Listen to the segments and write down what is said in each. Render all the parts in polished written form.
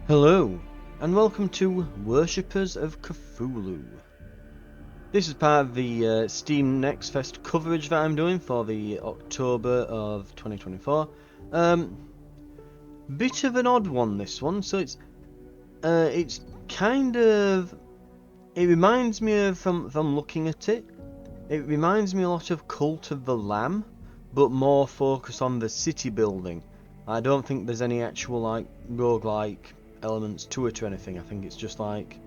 Hello, and welcome to Worshippers of Cthulhu. This is part of the Steam Next Fest coverage that I'm doing for the October of 2024. Bit of an odd one, this one. So it's kind of, it reminds me of, from looking at it, it reminds me a lot of Cult of the Lamb, but more focus on the city building. I don't think there's any actual like roguelike elements to it or anything. I think it's just like,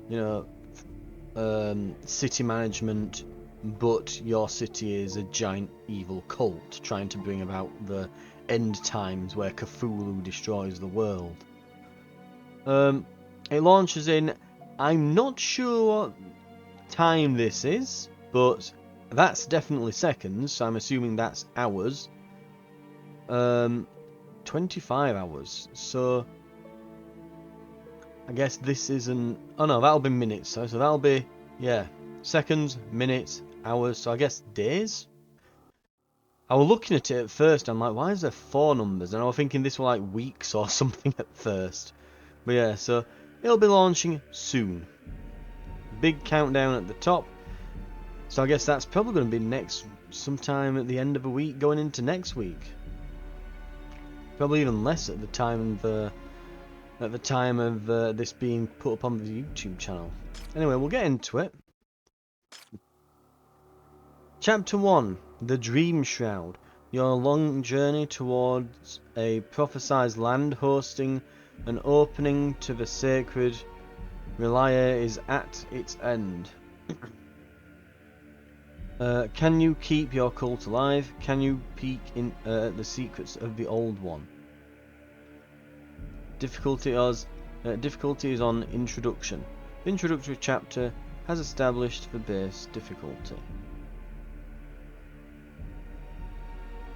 you know, city management, but your city is a giant evil cult trying to bring about the end times where Cthulhu destroys the world. It launches in, I'm not sure what time this is, but that's definitely seconds, so I'm assuming that's hours. 25 hours, so I guess this isn't... Oh no, that'll be minutes, so that'll be, yeah, seconds, minutes, hours, so I guess days? I was looking at it at first, I'm like, why is there 4 numbers? And I was thinking this were like weeks or something at first. But yeah, so it'll be launching soon. Big countdown at the top. So I guess that's probably going to be sometime at the end of a week, going into next week. Probably even less at the time of this being put up on the YouTube channel. Anyway, we'll get into it. Chapter 1, The Dream Shroud. Your long journey towards a prophesized land hosting an opening to the sacred Relia is at its end. Can you keep your cult alive? Can you peek in the secrets of the old one? Difficulty is on introduction. The introductory chapter has established the base difficulty.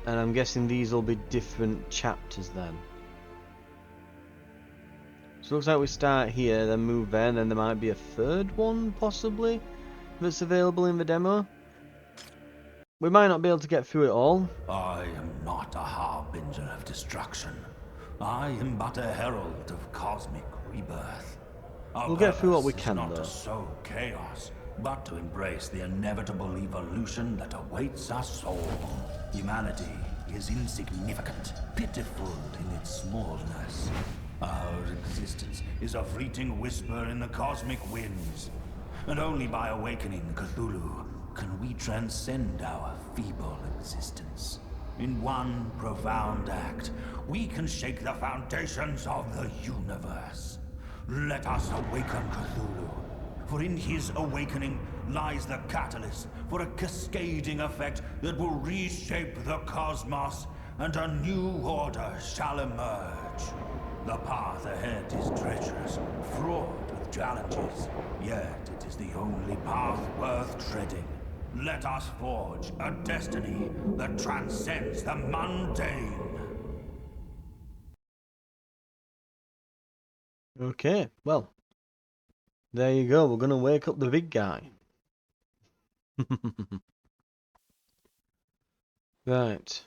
And I'm guessing these will be different chapters then. So it looks like we start here, then move there, and then there might be a third one, possibly, that's available in the demo. We might not be able to get through it all. I am not a harbinger of destruction. I am but a herald of cosmic rebirth. We'll get through what we can, not though. to sow chaos, but to embrace the inevitable evolution that awaits us all. Humanity is insignificant, pitiful in its smallness. Our existence is a fleeting whisper in the cosmic winds. And only by awakening Cthulhu can we transcend our feeble existence. In one profound act, we can shake the foundations of the universe. Let us awaken Cthulhu, for in his awakening lies the catalyst for a cascading effect that will reshape the cosmos, and a new order shall emerge. The path ahead is treacherous, fraught with challenges, yet it is the only path worth treading. Let us forge a destiny that transcends the mundane. Okay, well, there you go. We're gonna wake up the big guy. Right.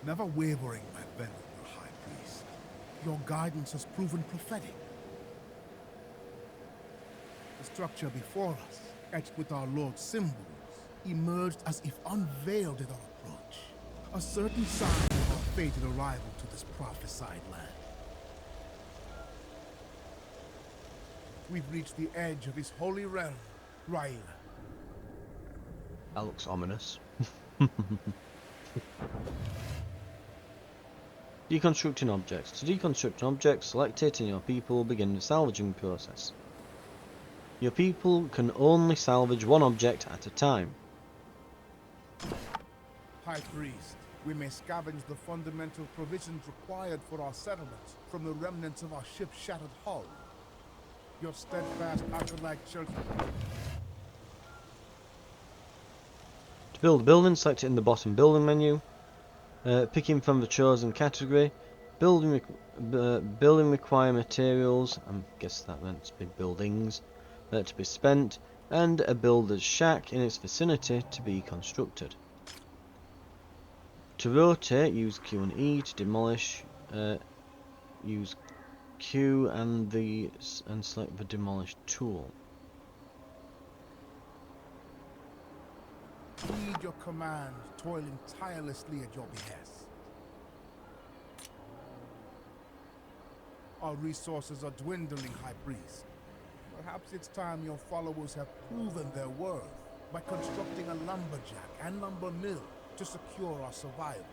Never wavering, my venerable High Priest. Your guidance has proven prophetic. The structure before us, etched with our Lord's symbols, emerged as if unveiled at our approach. A certain sign of our fated arrival to this prophesied land. We've reached the edge of his holy realm, Raila. That looks ominous. Deconstructing objects. To deconstruct an object, select it and your people will begin the salvaging process. Your people can only salvage one object at a time. High Priest, We may scavenge the fundamental provisions required for our settlements from the remnants of our ship's shattered hull. Your steadfast acolyte church. To build a building, select it in the bottom building menu. Picking from the chosen category. Building require materials. I guess that meant to be buildings to be spent, and a builder's shack in its vicinity to be constructed. To rotate, use Q and E. To demolish, use Q and select the demolish tool. Heed your command, toiling tirelessly at your behest. Our resources are dwindling, High Priest. Perhaps it's time your followers have proven their worth by constructing a lumberjack and lumber mill to secure our survival.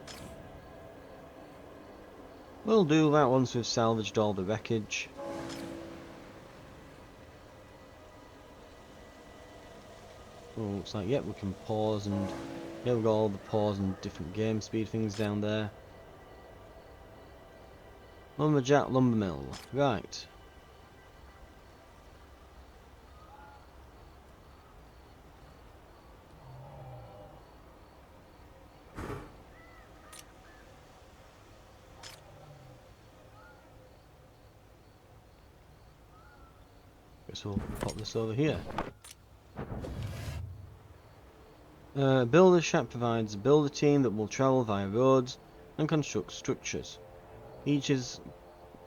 We'll do that once we've salvaged all the wreckage. Oh, looks like, yep, we can pause, and yeah, we've got all the pause and different game speed things down there. Lumberjack, lumber mill, right. Guess we'll pop this over here. Builder shack provides a builder team that will travel via roads and construct structures. Each is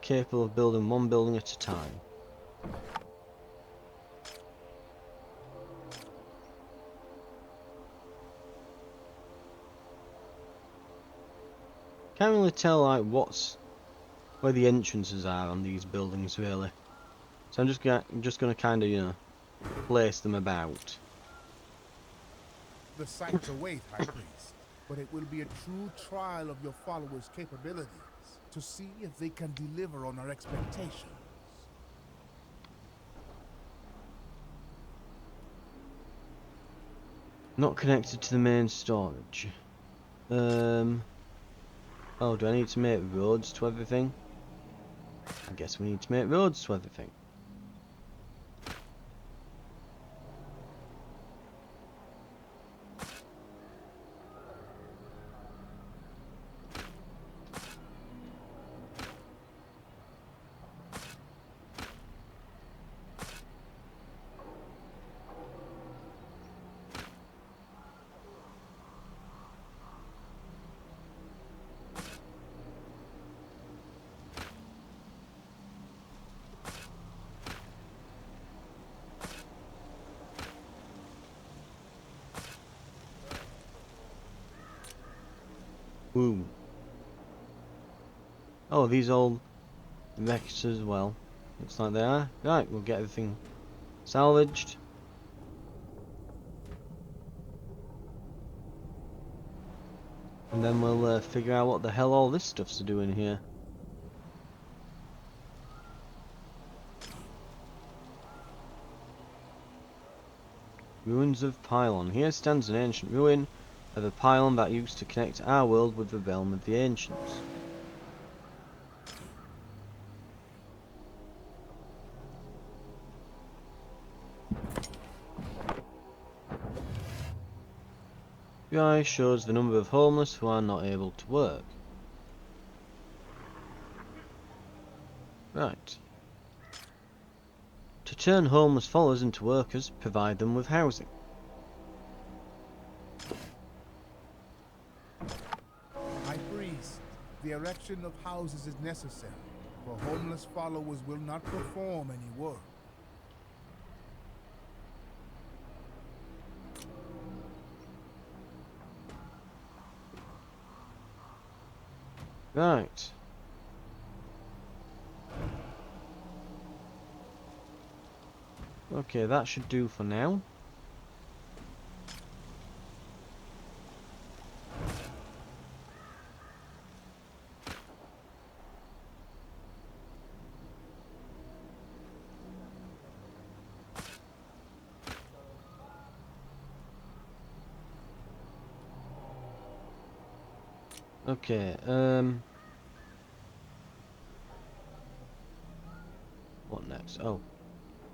capable of building one building at a time. Can't really tell like where the entrances are on these buildings really. So I'm just gonna kind of, you know, place them about. The sights await, High Priest, but it will be a true trial of your followers' capabilities to see if they can deliver on our expectations. Not connected to the main storage. Oh, do I need to make roads to everything? I guess we need to make roads to everything. Ooh. Oh, these old wrecks as well. Looks like they are. Right, we'll get everything salvaged. And then we'll figure out what the hell all this stuff's doing here. Ruins of Pylon. Here stands an ancient ruin of a pylon that used to connect our world with the realm of the ancients. The eye shows the number of homeless who are not able to work. Right. To turn homeless followers into workers, provide them with housing. High Priest, the erection of houses is necessary, for homeless followers will not perform any work. Right. Okay, that should do for now. Okay, what next? Oh,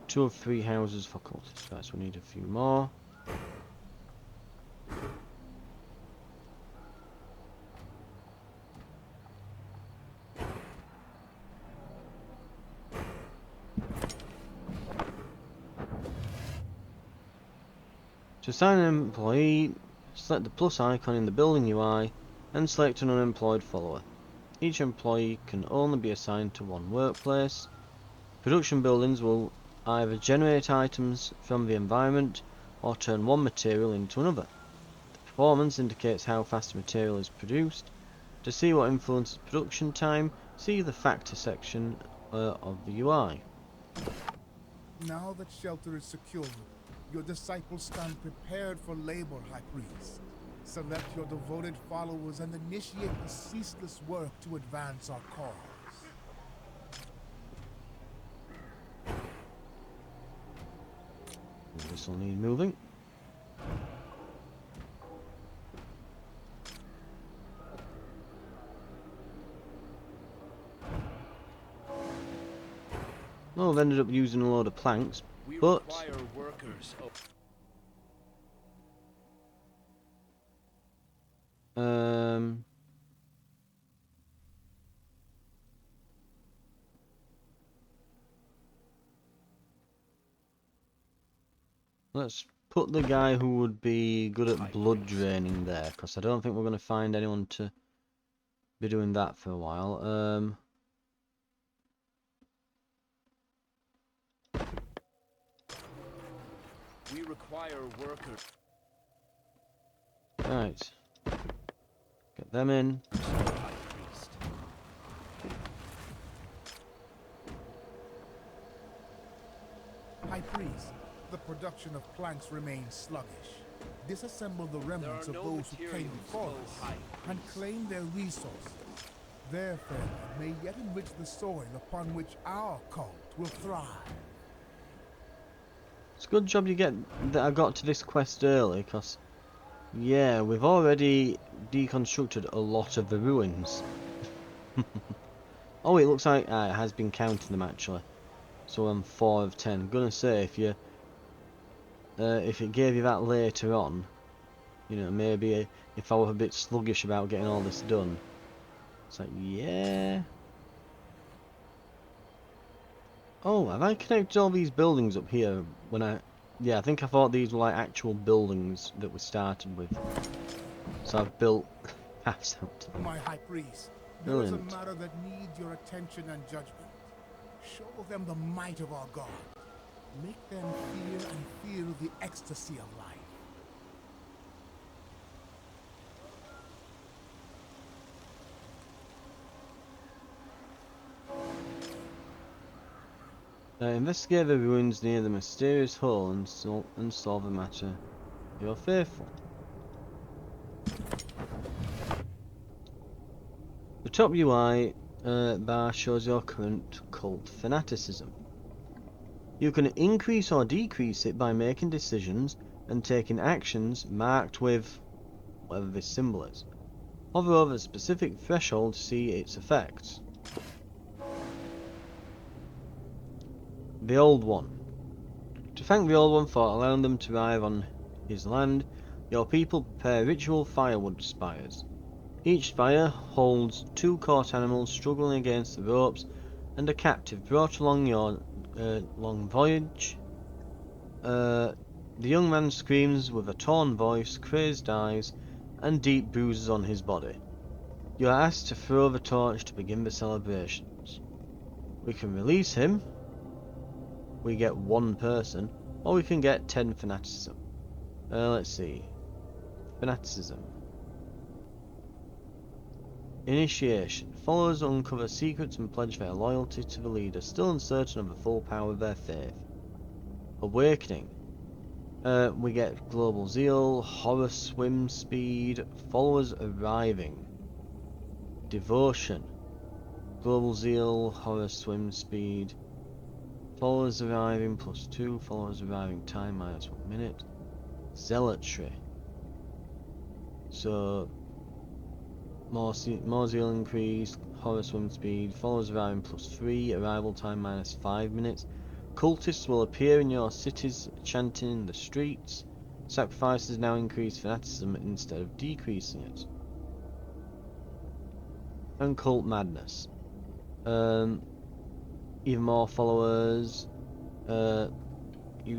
2 of 3 houses for cultists. Right, so we need a few more. To assign an employee, select the plus icon in the building UI and select an unemployed follower. Each employee can only be assigned to one workplace. Production buildings will either generate items from the environment or turn one material into another. The performance indicates how fast a material is produced. To see what influences production time, see the factor section of the UI. Now that shelter is secured, your disciples stand prepared for labor, High Priest. Select your devoted followers and initiate the ceaseless work to advance our cause. This will need moving. Well, I've ended up using a load of planks, but workers. let's put the guy who would be good at High blood priest. draining there, because I don't think we're going to find anyone to be doing that for a while. We require workers. Right. Get them in. High priest. High Priest, the production of planks remains sluggish. Disassemble the remnants There of are no those who came materials, before O us High and Priest. claim their resources. Their failure may yet enrich the soil upon which our cult will thrive. It's a good job you get that I got to this quest early, because yeah, we've already deconstructed a lot of the ruins. Oh, it looks like it has been counting them actually. So I'm 4 of 10. Gonna say if it gave you that later on, you know, maybe if I were a bit sluggish about getting all this done, it's like yeah. Oh, have I connected all these buildings up here when I? Yeah, I think I thought these were like actual buildings that we started with. So I've built paths out to them. My High Priest, there is a Brilliant. matter that needs your attention and judgment. Show them the might of our God. Make them fear and feel the ecstasy of life. Investigate the ruins near the mysterious hole and solve the matter. You're faithful. The top UI bar shows your current cult fanaticism. You can increase or decrease it by making decisions and taking actions marked with whatever this symbol is. Hover over a specific threshold to see its effects. The Old One. To thank the Old One for allowing them to arrive on his land, your people prepare ritual firewood spires. Each spire holds 2 caught animals struggling against the ropes and a captive brought along your long voyage. The young man screams with a torn voice, crazed eyes, and deep bruises on his body. You are asked to throw the torch to begin the celebrations. We can release him. We get 1 person, or we can get 10 fanaticism. Let's see. Fanaticism. Initiation. Followers uncover secrets and pledge their loyalty to the leader, still uncertain of the full power of their faith. Awakening. We get global zeal, horror swim speed, followers arriving. Devotion. Global zeal, horror swim speed. Followers arriving +2, followers arriving time -1 minute. Zealotry. So More zeal increased, horror swim speed, followers arriving +3, arrival time -5 minutes. Cultists will appear in your cities chanting in the streets. Sacrifices now increase fanaticism instead of decreasing it. And cult madness. Even more followers. You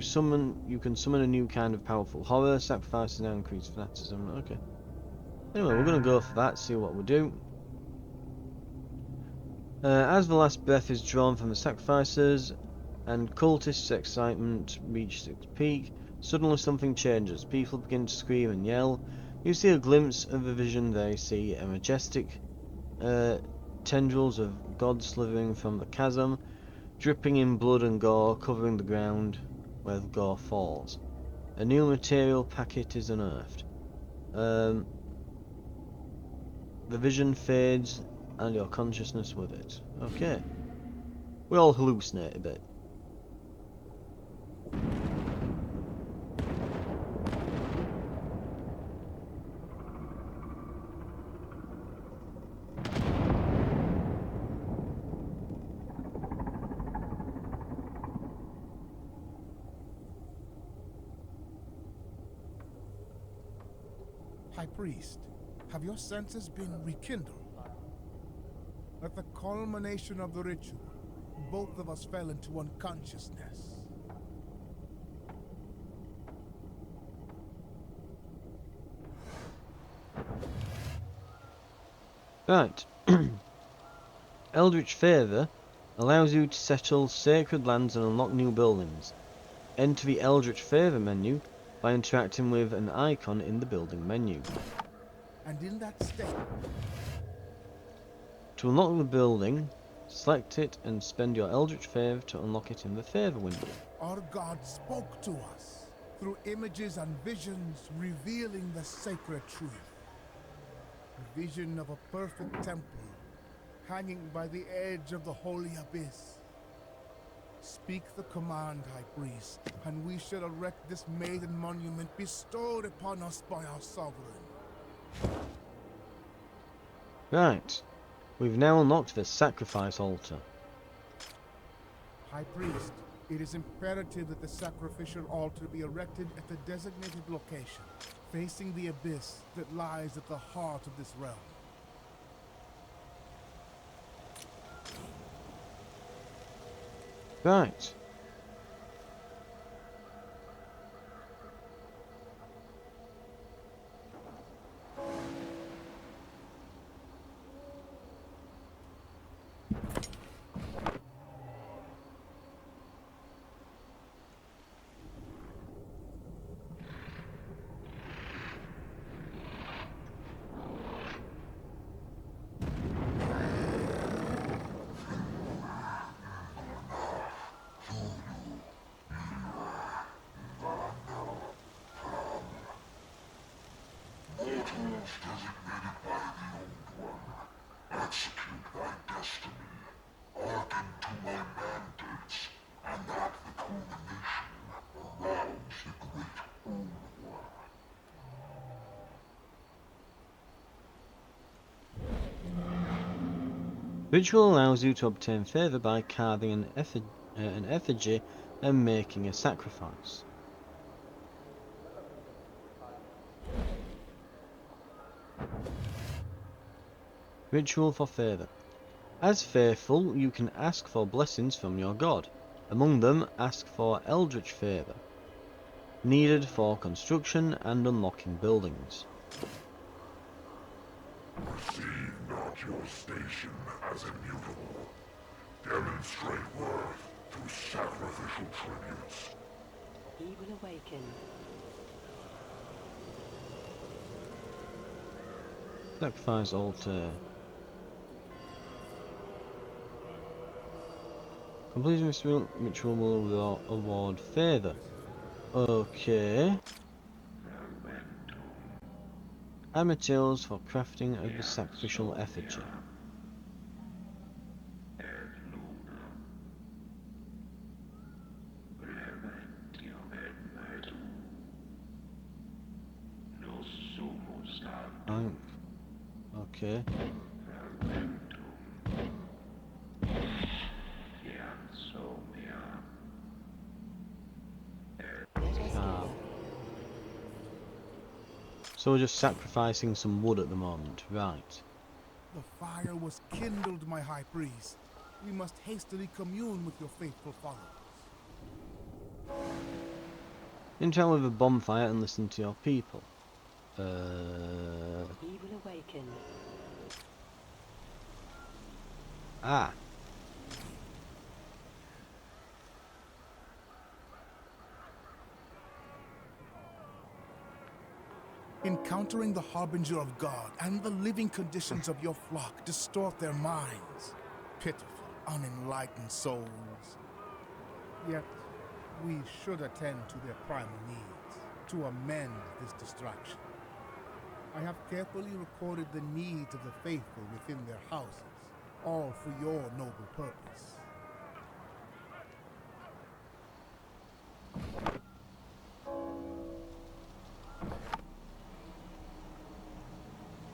can summon a new kind of powerful horror. Sacrifices now increase fanaticism. Okay. Anyway, we're gonna go for that. See what we do. As the last breath is drawn from the sacrifices, and cultists' excitement reaches its peak, suddenly something changes. People begin to scream and yell. You see a glimpse of the vision they see, a majestic tendrils of God slithering from the chasm, dripping in blood and gore, covering the ground where the gore falls. A new material packet is unearthed. The vision fades, and your consciousness with it. Okay. We all hallucinate a bit. High Priest, have your senses been rekindled? At the culmination of the ritual, both of us fell into unconsciousness. Right. Eldritch Favour allows you to settle sacred lands and unlock new buildings. Enter the Eldritch Favour menu by interacting with an icon in the building menu. And in that state, To unlock the building, select it and spend your Eldritch Favour to unlock it in the Favour window. our God spoke to us through images and visions revealing the sacred truth. A vision of a perfect temple hanging by the edge of the holy abyss. Speak the command, High Priest, and we shall erect this maiden monument bestowed upon us by our sovereign. Right. We've now unlocked the Sacrifice Altar. High Priest, it is imperative that the sacrificial altar be erected at the designated location, facing the abyss that lies at the heart of this realm. Right. Ritual allows you to obtain favour by carving an effigy and making a sacrifice. Ritual for favour. As faithful, you can ask for blessings from your god. Among them, ask for Eldritch Favour, needed for construction and unlocking buildings. Perceive not your station as immutable. Demonstrate worth through sacrificial tributes. He will awaken. Sacrifice altar. Completing this ritual will award favour. Okay. Add materials for crafting of the sacrificial effigy. Okay. So we're just sacrificing some wood at the moment, right? The fire was kindled, my high priest. We must hastily commune with your faithful followers. Interact with a bonfire and listen to your people. He will awaken. Ah. Encountering the harbinger of God and the living conditions of your flock distort their minds. Pitiful, unenlightened souls. Yet, we should attend to their primal needs to amend this distraction. I have carefully recorded the needs of the faithful within their houses, all for your noble purpose.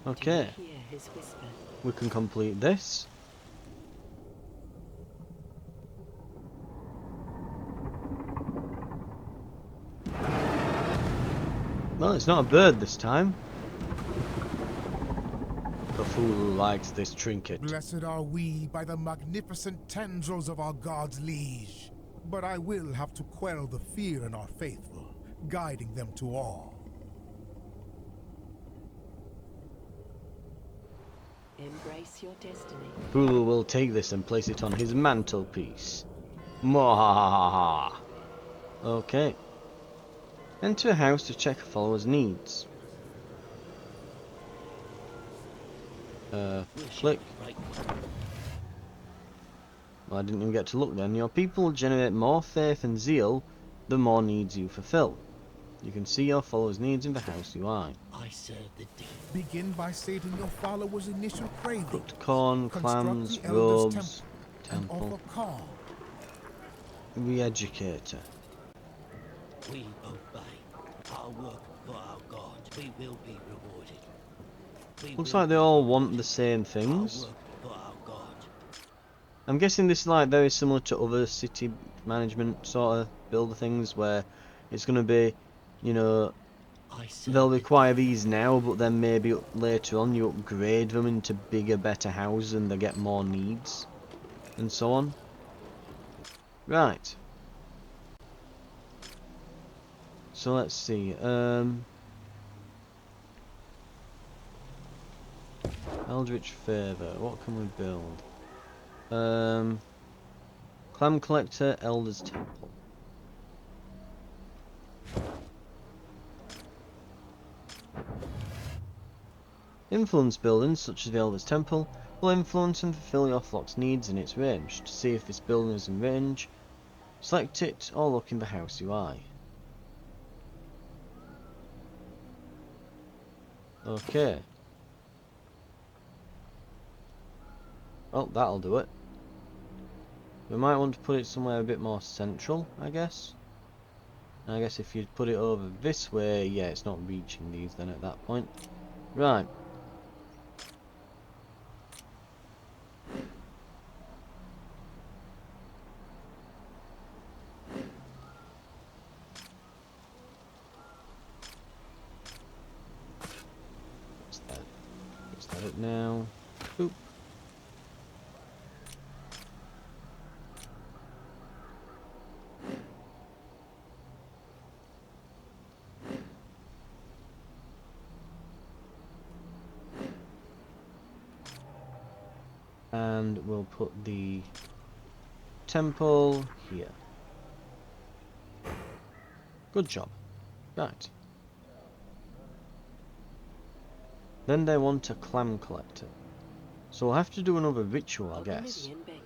Okay. Do you hear his whisper? We can complete this. Well, it's not a bird this time. Cthulhu likes this trinket. Blessed are we by the magnificent tendrils of our God's liege. But I will have to quell the fear in our faithful, guiding them to all. Embrace your destiny. Cthulhu will take this and place it on his mantelpiece. Mwahaha. Okay. Enter a house to check a follower's needs. Click. Well, I didn't even get to look then. Your people will generate more faith and zeal the more needs you fulfill. You can see your followers' needs in the house UI. I serve the deep. Begin by stating your followers' initial craving. Cooked corn, Construct clams, the elders' robes, and temple, offer calm. re-educator. We obey. Our work for our God. We will be rewarded. We Looks will like they be all want rewarded. the same Our things. work for our God. I'm guessing this is like very similar to other city management sort of builder things where it's going to be, you know, I serve they'll the require these now, but then maybe later on you upgrade them into bigger, better houses and they get more needs and so on. Right. So let's see. Eldritch Favour. What can we build? Clam Collector, Elder's Temple. Influence buildings, such as the Elder's Temple, will influence and fulfill your flock's needs in its range. To see if this building is in range, select it or look in the house UI. Okay. Well, that'll do it. We might want to put it somewhere a bit more central, I guess. And I guess if you put it over this way, yeah, it's not reaching these then at that point. Right. What's that? Is that it now? Boop. And we'll put the temple here. Good job. Right. Then they want a clam collector. So we'll have to do another ritual, I guess. Oblivion Bank.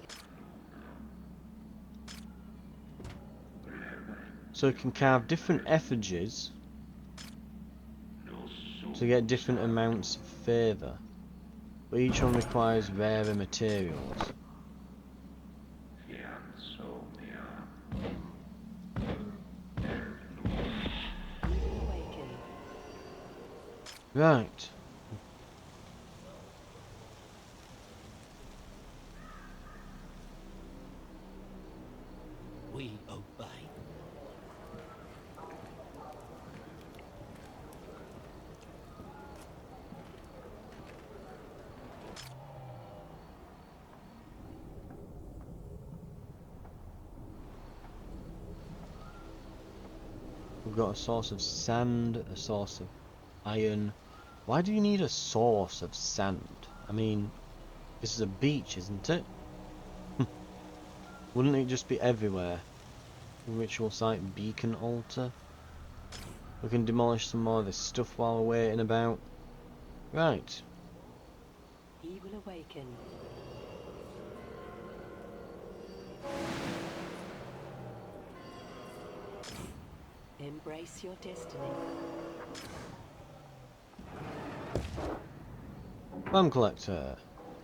So you can carve different effigies to get different amounts of favour. But each one requires rarer materials. Awaken. Right. We obey. We've got a source of sand, a source of iron. Why do you need a source of sand? I mean, this is a beach, isn't it? Wouldn't it just be everywhere? Ritual site, beacon altar. We can demolish some more of this stuff while we're waiting about. Right. He will awaken. Embrace your destiny. Clam collector.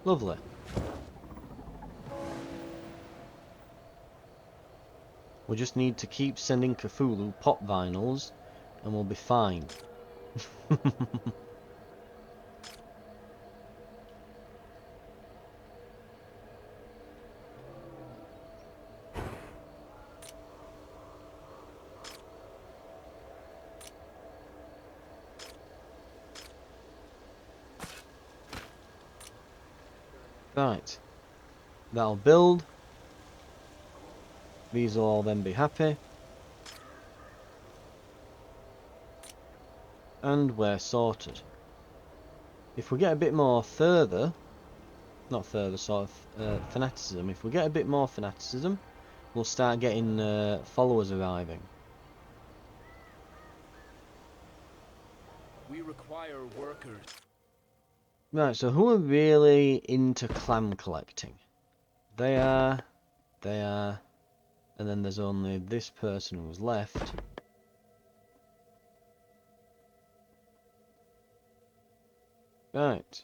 Lovely. We just need to keep sending Cthulhu pop vinyls and we'll be fine. Right. That'll build. These will all then be happy. And we're sorted. If we get a bit more further, not further, sort of fanaticism, if we get a bit more fanaticism, we'll start getting followers arriving. We require workers. Right, so who are really into clam collecting? They are, and then there's only this person who's left. Right.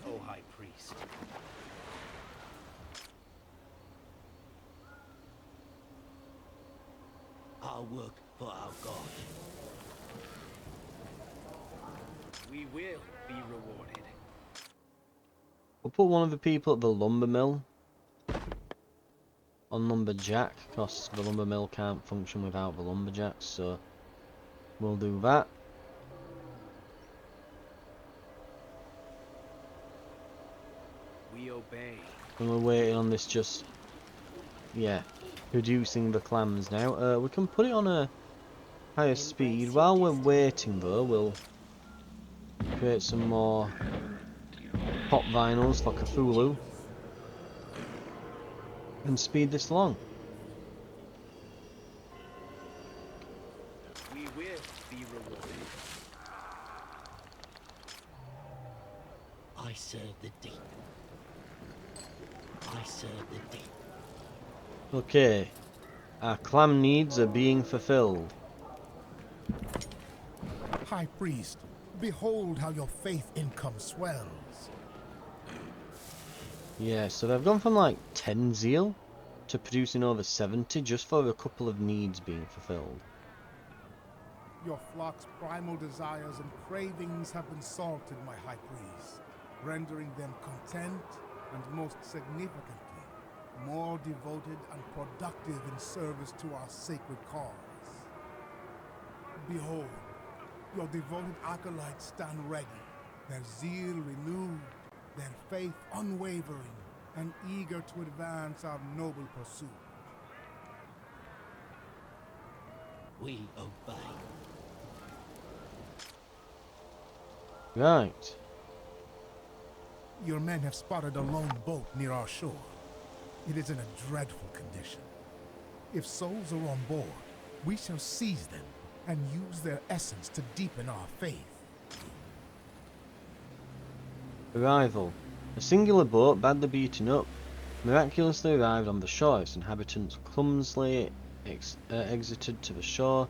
O High Priest. Our work for our God. We will be rewarded. We'll put one of the people at the lumber mill on lumberjack, because the lumber mill can't function without the lumberjacks, so we'll do that. We obey. And we're waiting on this just, yeah, producing the clams now. We can put it on a higher speed. While we're waiting though, we'll create some more pop vinyls for Cthulhu and speed this along. We will be rewarded. I serve the deep. I serve the deep. Okay, our clam needs are being fulfilled. High Priest, behold how your faith income swells. Yeah, so they've gone from like 10 zeal to producing over 70 just for a couple of needs being fulfilled. Your flock's primal desires and cravings have been salted, my High Priest, rendering them content and, most significantly, more devoted and productive in service to our sacred cause. Behold, your devoted acolytes stand ready, their zeal renewed, their faith unwavering, and eager to advance our noble pursuit. We obey. Right. Your men have spotted a lone boat near our shore. It is in a dreadful condition. If souls are on board, we shall seize them and use their essence to deepen our faith. Arrival. A singular boat, badly beaten up, miraculously arrived on the shore. Its inhabitants clumsily exited to the shore,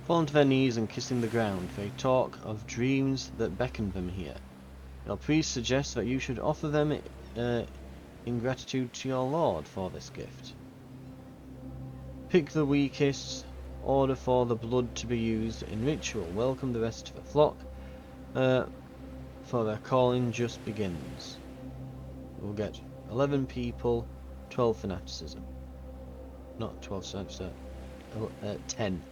falling to their knees and kissing the ground. They talk of dreams that beckoned them here. Your priest suggests that you should offer them in gratitude to your lord for this gift. Pick the weakest, order for the blood to be used in ritual. Welcome the rest of the flock, for their calling just begins. We'll get 11 people, 12 fanaticism. Not 12, so 10.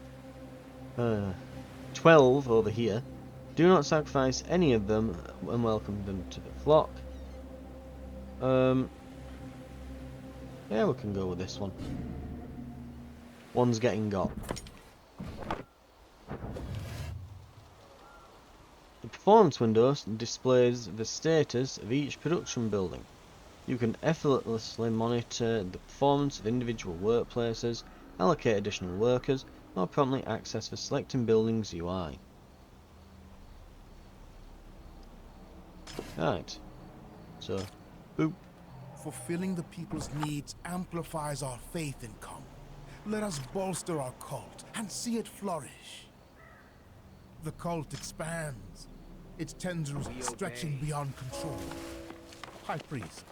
12 over here. Do not sacrifice any of them and welcome them to the flock. Yeah, we can go with this one. One's getting got. performance window displays the status of each production building. You can effortlessly monitor the performance of individual workplaces, allocate additional workers, or promptly access the selecting buildings UI. Right. So, boop. Fulfilling the people's needs amplifies our faith in common. Let us bolster our cult and see it flourish. The cult expands, its tendrils We stretching obey. beyond control. High Priest,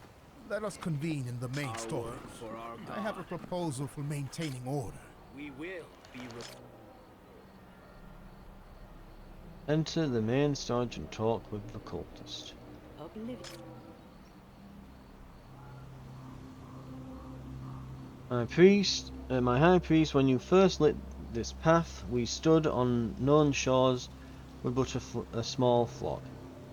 let us convene in the main Our story. work for our God. I have a proposal for maintaining order. We will be Enter the main storage and talk with the cultist. Oblivion. My high priest, when you first lit this path, we stood on known shores with but a small flock.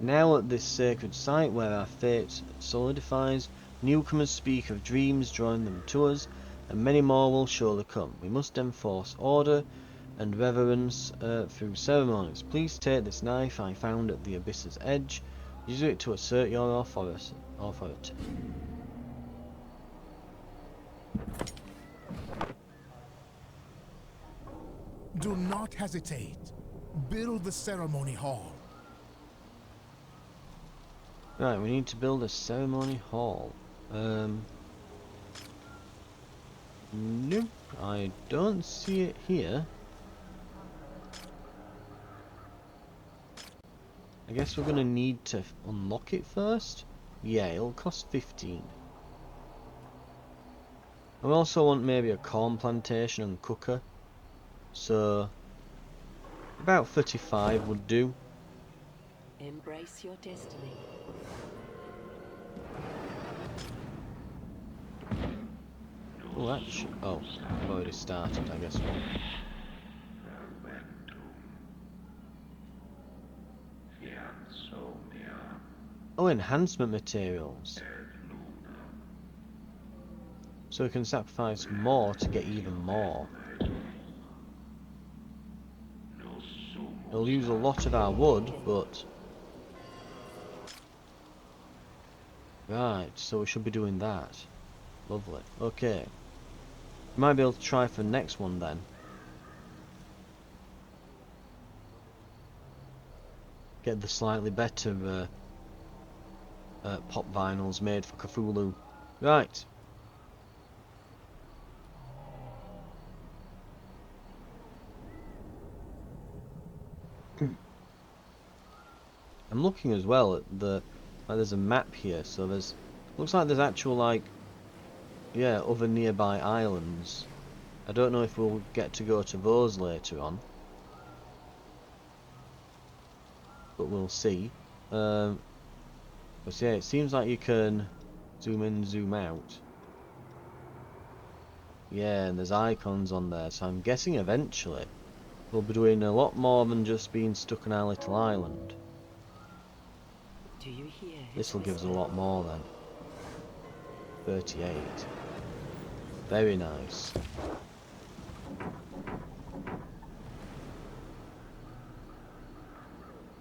Now at this sacred site where our fate solidifies, newcomers speak of dreams drawing them to us, and many more will surely come. We must enforce order and reverence through ceremonies. Please take this knife I found at the abyss's edge. Use it to assert your authority. Do not hesitate. Build the ceremony hall. Right, we need to build a ceremony hall. Nope, I don't see it here. I guess we're gonna need to unlock it first. Yeah, it'll cost 15. I also want maybe a corn plantation and cooker. So about 35 would do. Embrace your destiny. Oh, oh, I've already started, I guess. Oh, enhancement materials. So we can sacrifice more to get even more. It'll use a lot of our wood, but... Right, so we should be doing that. Lovely. Okay. Might be able to try for the next one then. Get the slightly better pop vinyls made for Cthulhu. Right. I'm looking as well at there's a map here, so looks like there's actual other nearby islands. I don't know if we'll get to go to those later on, but we'll see. But yeah, it seems like you can zoom in, zoom out. Yeah, and there's icons on there, so I'm guessing eventually we'll be doing a lot more than just being stuck on our little island. Do you hear his This will give us a whisper? lot more then. 38. Very nice.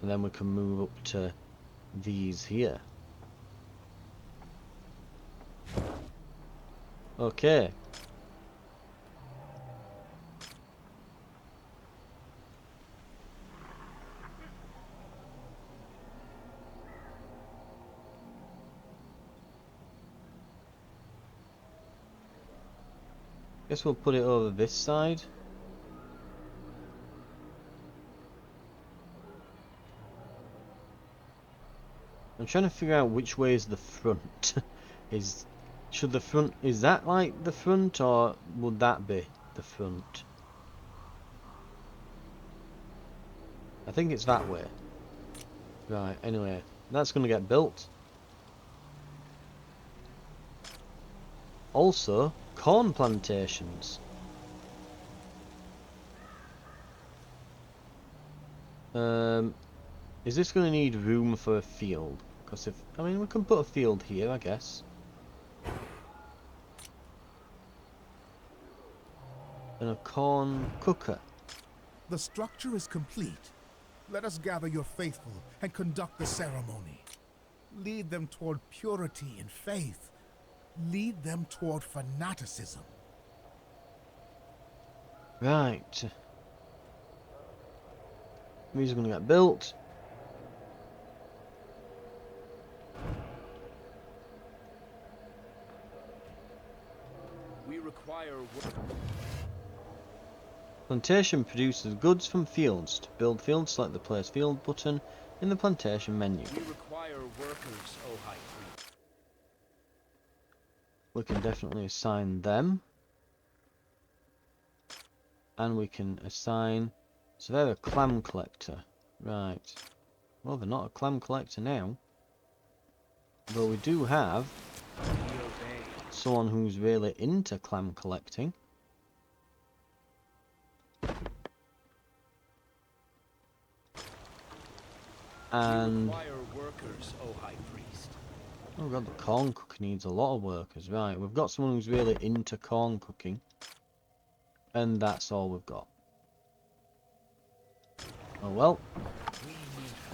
And then we can move up to these here. Okay. Guess we'll put it over this side. I'm trying to figure out which way is the front. Is that like the front, or would that be the front? I think it's that way. Right, anyway, that's gonna get built. Also, corn plantations. Is this going to need room for a field? Because we can put a field here, I guess. And a corn cooker. The structure is complete. Let us gather your faithful and conduct the ceremony. Lead them toward purity and faith. Lead them toward fanaticism. Right. These are going to get built. We require work. Plantation produces goods from fields. To build fields, select the Place Field button in the plantation menu. We require workers, O High Priest. We can definitely assign them. And we can assign... So they're a clam collector. Right. Well, they're not a clam collector now. But we do have We obey. someone who's really into clam collecting. And... We require workers, O High Priest. Oh god, the corn cooker needs a lot of workers. Right, we've got someone who's really into corn cooking. And that's all we've got. Oh well. We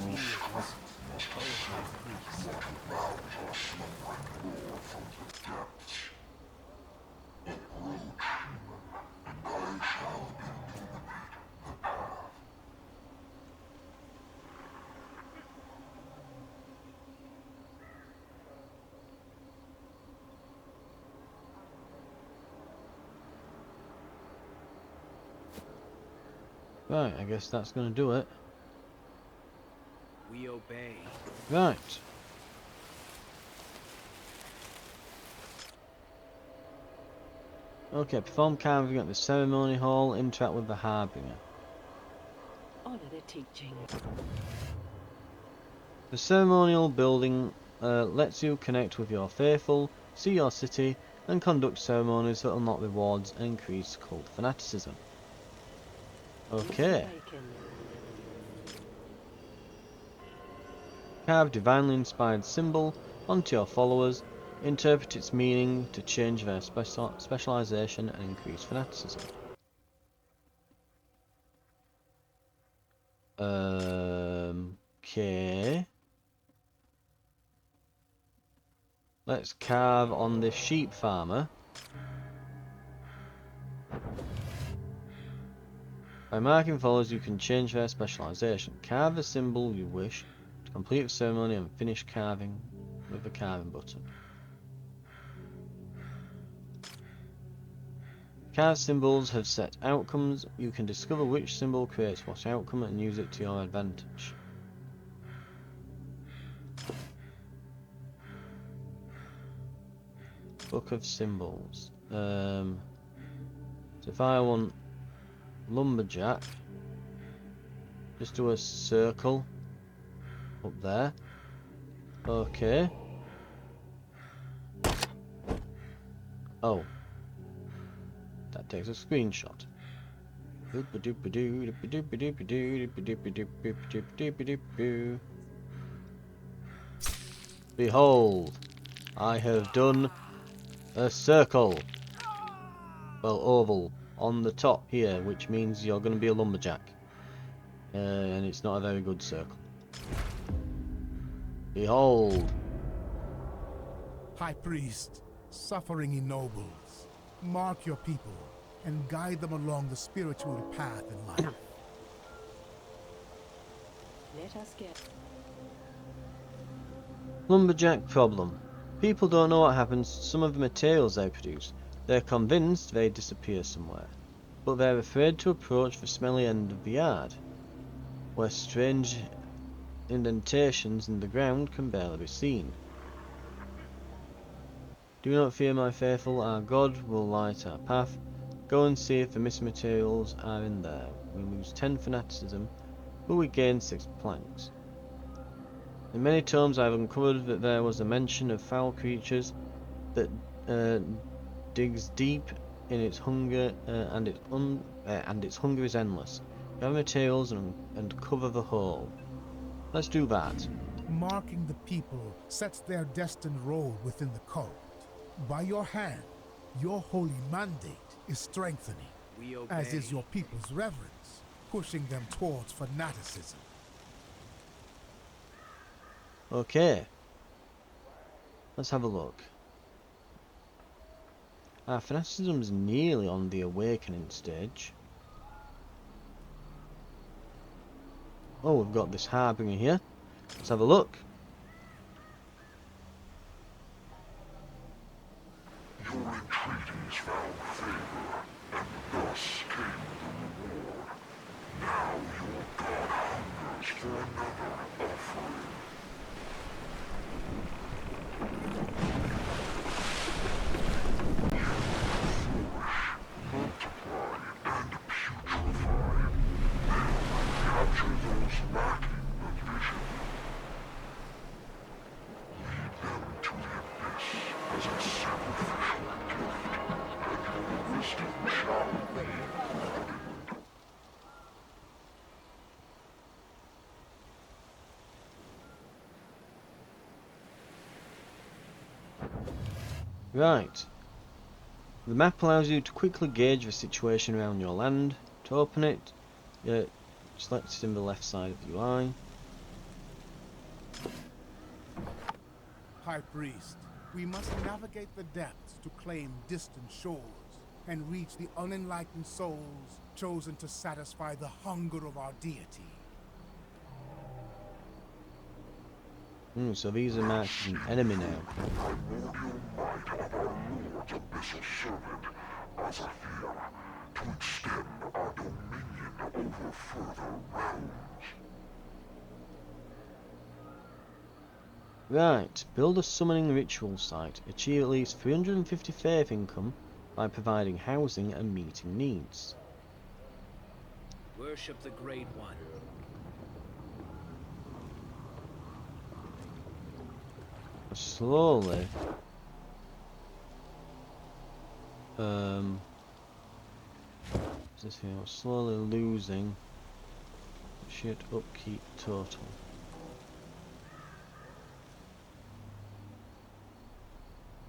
need fields, O High Priest. Right, I guess that's going to do it. We obey. Right. Okay, perform carving at the ceremony hall, interact with the harbinger. Honor the teaching. The ceremonial building lets you connect with your faithful, see your city, and conduct ceremonies that unlock rewards and increase cult fanaticism. Okay. Taken. Carve divinely inspired symbol onto your followers, interpret its meaning to change their specialization and increase fanaticism. Okay. Let's carve on this sheep farmer. By marking followers, you can change their specialization. Carve the symbol you wish to complete the ceremony and finish carving with the carving button. Carved symbols have set outcomes. You can discover which symbol creates what outcome and use it to your advantage. Book of symbols. So if I want lumberjack, just do a circle up there. Okay. Oh, that takes a screenshot. Behold, I have done a circle. Well, oval on the top here, which means you're going to be a lumberjack. And it's not a very good circle. Behold. High Priest, suffering ennobles. Mark your people and guide them along the spiritual path in life. Let us get. Lumberjack problem. People don't know what happens to some of the materials they produce. They're convinced they disappear somewhere, but they're afraid to approach the smelly end of the yard, where strange indentations in the ground can barely be seen. Do not fear, my faithful, our God will light our path. Go and see if the missing materials are in there. We lose 10 fanaticism, but we gain 6 planks. In many tomes I have uncovered that there was a mention of foul creatures that digs deep in its hunger, and its hunger is endless. Gather materials and cover the hole. Let's do that. Marking the people sets their destined role within the cult. By your hand, your holy mandate is strengthening, We obey. as is your people's reverence, pushing them towards fanaticism. Okay. Let's have a look. Our fanaticism's nearly on the awakening stage. Oh, we've got this harbinger here. Let's have a look. Your entreaties found favor, and thus came the reward. Now your god hungers for another offering. Multiply and putrefy. Capture those lacking the vision. Lead them to the abyss as a sacrificial gift, and your wisdom shall be rewarded. Right. The map allows you to quickly gauge the situation around your land. To open it, select it in the left side of the UI. High Priest, we must navigate the depths to claim distant shores and reach the unenlightened souls chosen to satisfy the hunger of our deity. So these are marked as an enemy now. Primordial might of our Lord's abyssal servant, Azathiel, to extend our dominion over further realms. Right, build a summoning ritual site. Achieve at least 350 faith income by providing housing and meeting needs. Worship the Great One. Slowly. This here, slowly losing shit upkeep total.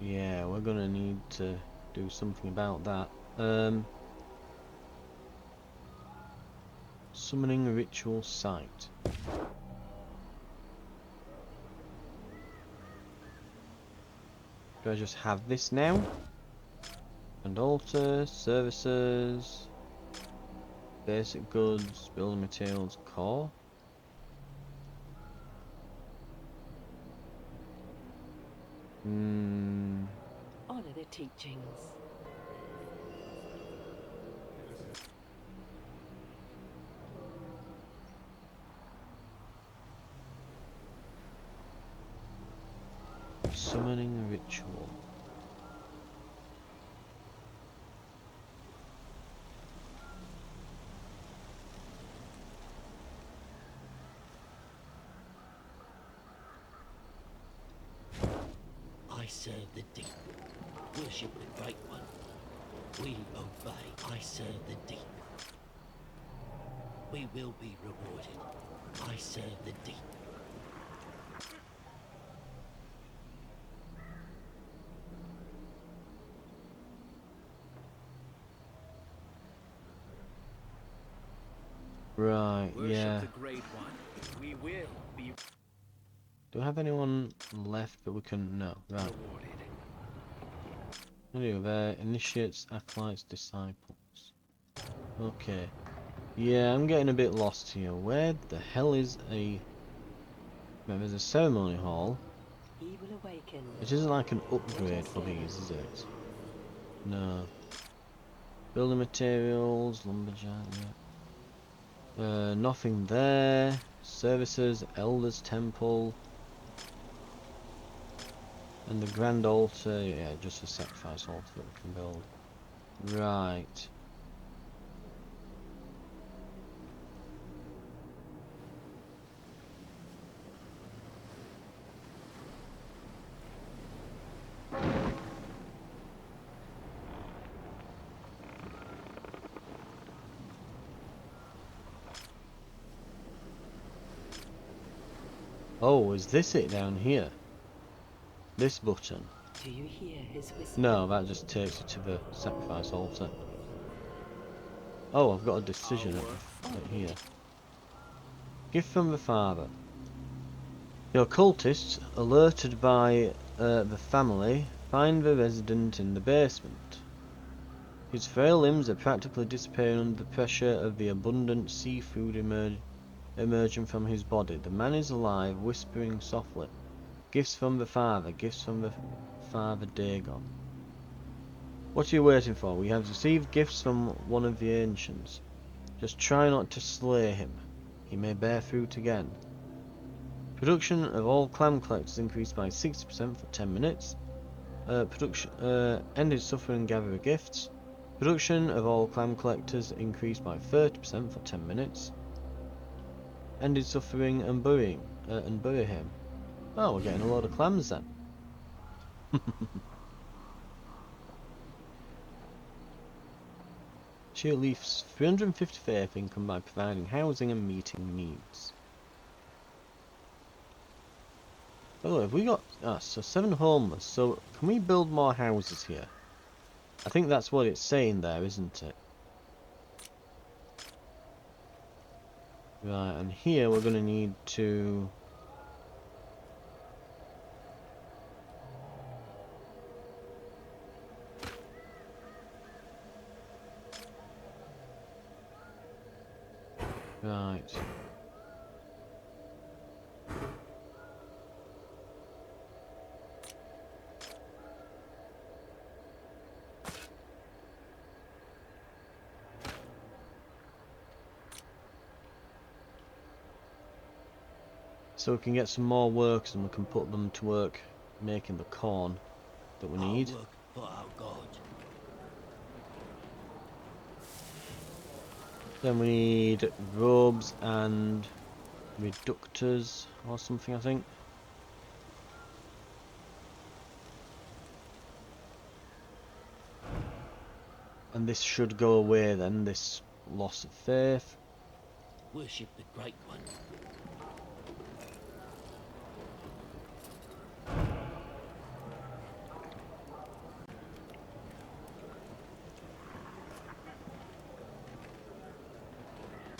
Yeah, we're gonna need to do something about that. Summoning a ritual site. Do I just have this now? And altar, services, basic goods, building materials, core. Honor the teachings. Summoning ritual. I serve the deep. Worship the Great One. We obey. I serve the deep. We will be rewarded. I serve the deep. Right, Worship yeah. the Great One. We will be Do I have anyone left that we can... No, right. rewarded. Anyway, there, initiates, acolytes, disciples. Okay. Yeah, I'm getting a bit lost here. Where the hell is a... Right, there's a ceremony hall. He will awaken. It isn't like an upgrade for these, is it? No. Building materials, lumberjack, yeah. Nothing there. Services, elders temple. And the grand altar, yeah, just a sacrifice altar that we can build. Right. Oh, is this it down here? This button? Do you hear his whisper? No, that just takes you to the sacrifice altar. Oh, I've got a decision right here. Gift from the Father. The occultists, alerted by the family, find the resident in the basement. His frail limbs are practically disappearing under the pressure of the abundant seafood emerging from his body. The man is alive, whispering softly. Gifts from the Father Dagon. What are you waiting for? We have received gifts from one of the ancients. Just try not to slay him. He may bear fruit again. Production of all clam collectors increased by 60% for 10 minutes. Ended suffering gatherer gifts. Production of all clam collectors increased by 30% for 10 minutes. Ended suffering and bury him. Oh, we're getting a load of clams then. She leaves 350 faith income by providing housing and meeting needs. Oh, have we got... so 7 homeless. So, can we build more houses here? I think that's what it's saying there, isn't it? Right, and here we're going to need to... Right. So we can get some more workers and we can put them to work making the corn that we need. Our work for our God. Then we need robes and reductors or something, I think. And this should go away then, this loss of faith. Worship the Great One.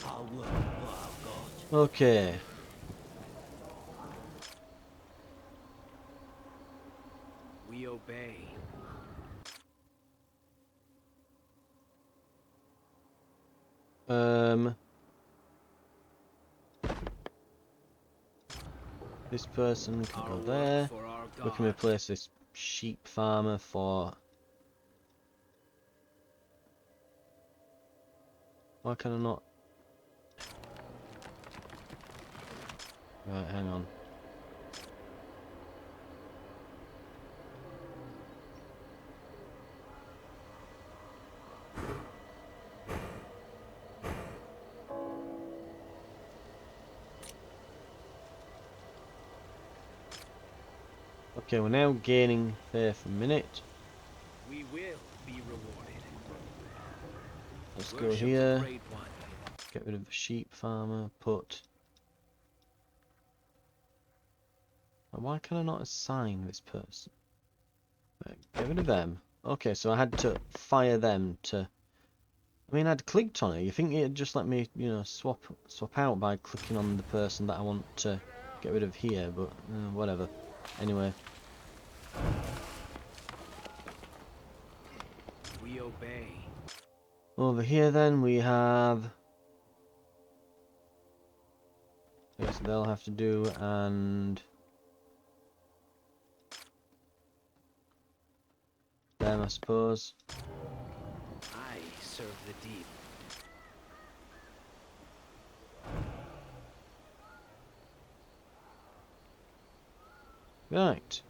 Our work for our God. Okay. We obey. This person can Our go work there. for our We can God. replace this sheep farmer for... Why can I not... Right, hang on. Okay, we're now gaining faith a minute. We will be rewarded. Let's go Worship the here. Great One. Get rid of the sheep farmer. Put... Why can I not assign this person? Right, get rid of them. Okay, so I had to fire them to... I mean, I'd clicked on it. You think it'd just let me, you know, swap out by clicking on the person that I want to get rid of here, but whatever. Anyway. We obey. Over here then we have... Yes, they'll have to do, and... them, I suppose. I serve the deep. Right.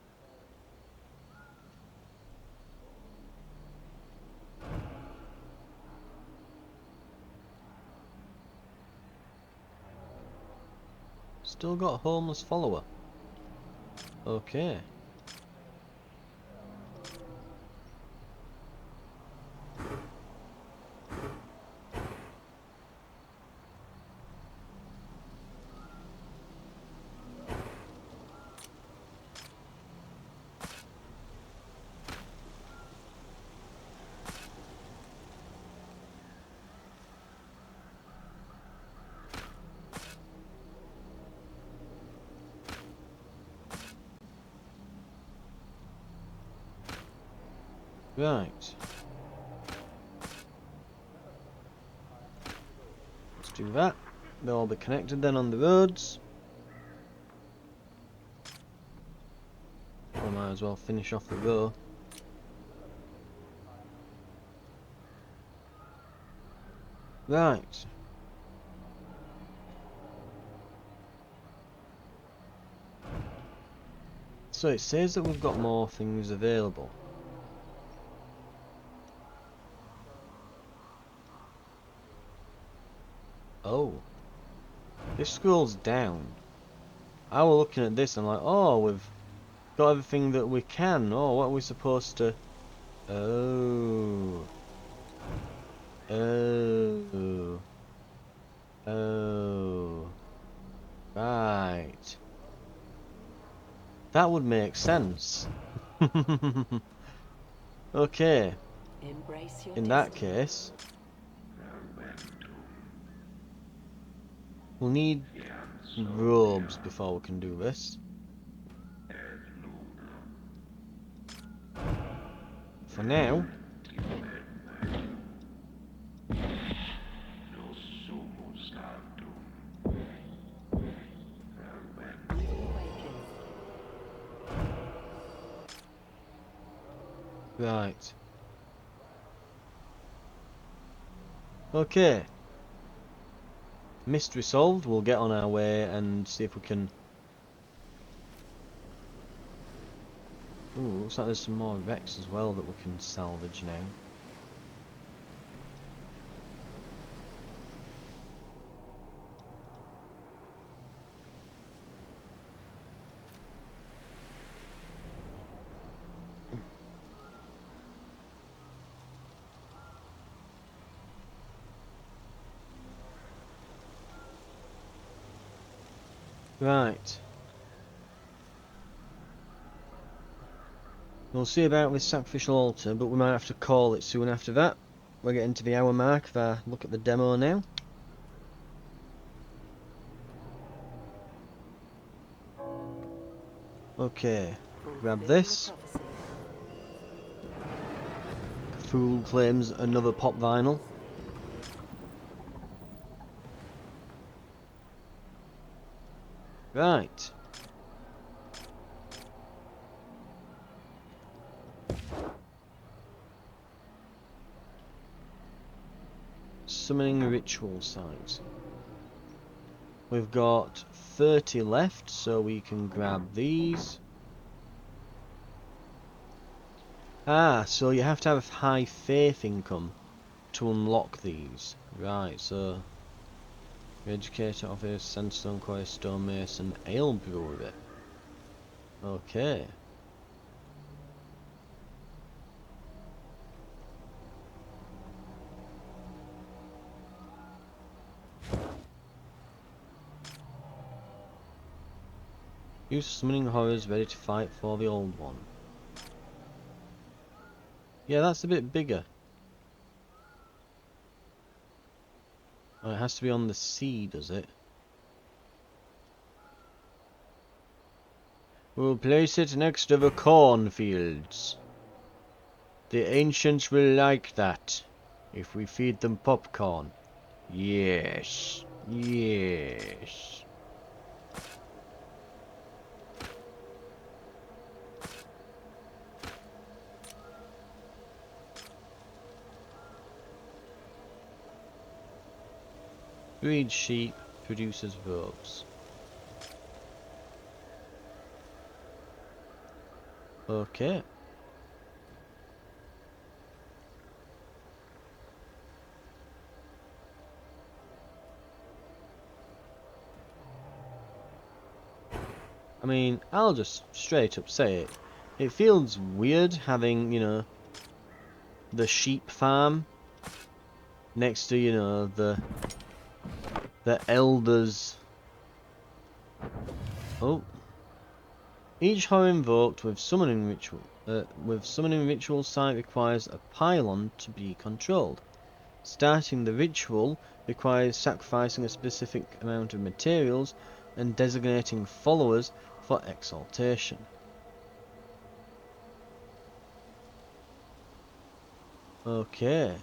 Still got a homeless follower. Okay. Right. Let's do that. They'll all be connected then on the roads. I might as well finish off the row. Right. So it says that we've got more things available. Oh. This scrolls down. I was looking at this and like, oh, we've got everything that we can. Oh, what are we supposed to... Oh. Oh. Oh. Right. That would make sense. Okay. Embrace your In that destiny. case, we'll need robes before we can do this. For now, Evil awaken. right. Okay. Mystery solved. We'll get on our way and see if we can... Ooh, looks like there's some more wrecks as well that we can salvage now. Right. We'll see about this sacrificial altar, but we might have to call it soon after that. We're getting to the hour mark if I look at the demo now. Okay, grab Fulfilling this. the prophecy. Cthulhu claims another pop vinyl. Right. Summoning ritual site. We've got 30 left, so we can grab these. Ah, so you have to have high faith income to unlock these. Right, so... Educator office, sandstone quarry, stonemason, ale brewery. Okay. Use summoning horrors ready to fight for the old one. Yeah, that's a bit bigger. Oh, it has to be on the sea, does it? We'll place it next to the cornfields. The ancients will like that. If we feed them popcorn. Yes. Yes. Breed sheep, produces robes. Okay. I mean, I'll just straight up say it. It feels weird having, you know, the sheep farm next to, you know, the elders. Oh. Each horror invoked with summoning ritual site requires a pylon to be controlled. Starting the ritual requires sacrificing a specific amount of materials and designating followers for exaltation. Okay.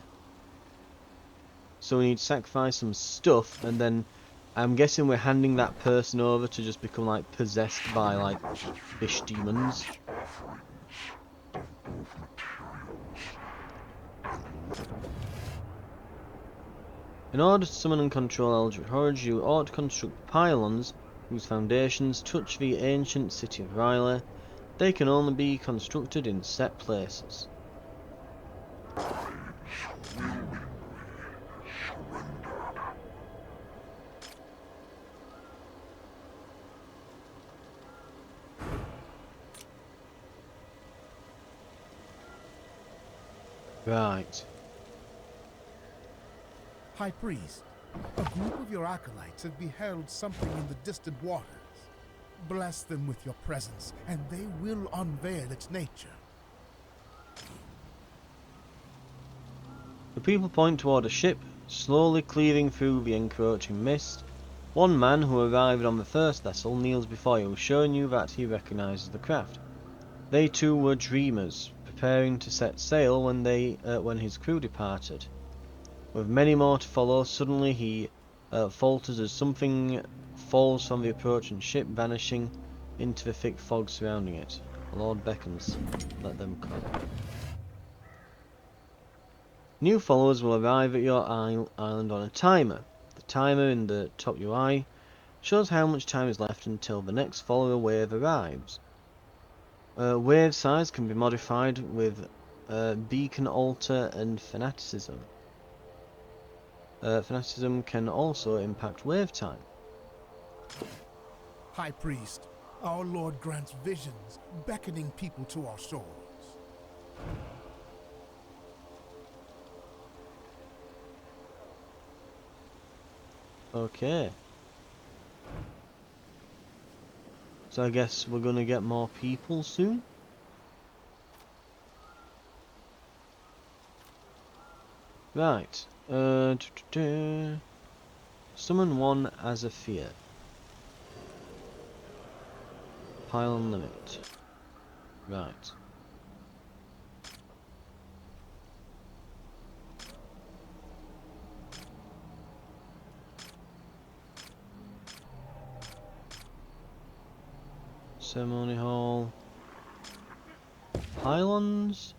So we need to sacrifice some stuff, and then I'm guessing we're handing that person over to just become like possessed by like fish demons. In order to summon and control eldritch horrors, you ought to construct pylons whose foundations touch the ancient city of Riley. They can only be constructed in set places. Right. High Priest, a group of your acolytes have beheld something in the distant waters. Bless them with your presence, and they will unveil its nature. The people point toward a ship, slowly cleaving through the encroaching mist. One man who arrived on the first vessel kneels before you, showing you that he recognizes the craft. They too were dreamers, preparing to set sail when his crew departed. With many more to follow, suddenly he falters as something falls from the approaching ship, vanishing into the thick fog surrounding it. The Lord beckons. Let them come. New followers will arrive at your island on a timer. The timer in the top UI shows how much time is left until the next follower wave arrives. Wave size can be modified with beacon altar and fanaticism. Fanaticism can also impact wave time. High Priest, our Lord grants visions, beckoning people to our shores. Okay. So I guess we're gonna get more people soon. Right. Summon one as a fear. Pylon limit. Right. Ceremony hall. Pylons?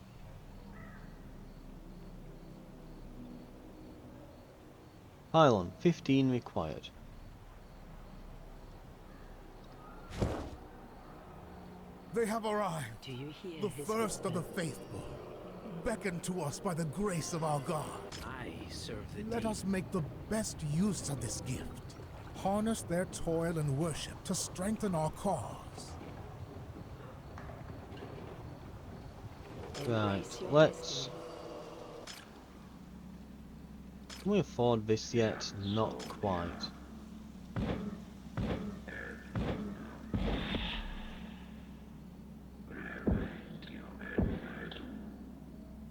Pylon, 15 required. They have arrived, Do you hear the his first of whisper? the faithful, beckoned to us by the grace of our God. I serve the Let deep. us make the best use of this gift. Harness their toil and worship to strengthen our cause. Right, Embrace your let's... destiny. Can we afford this yet? Not quite.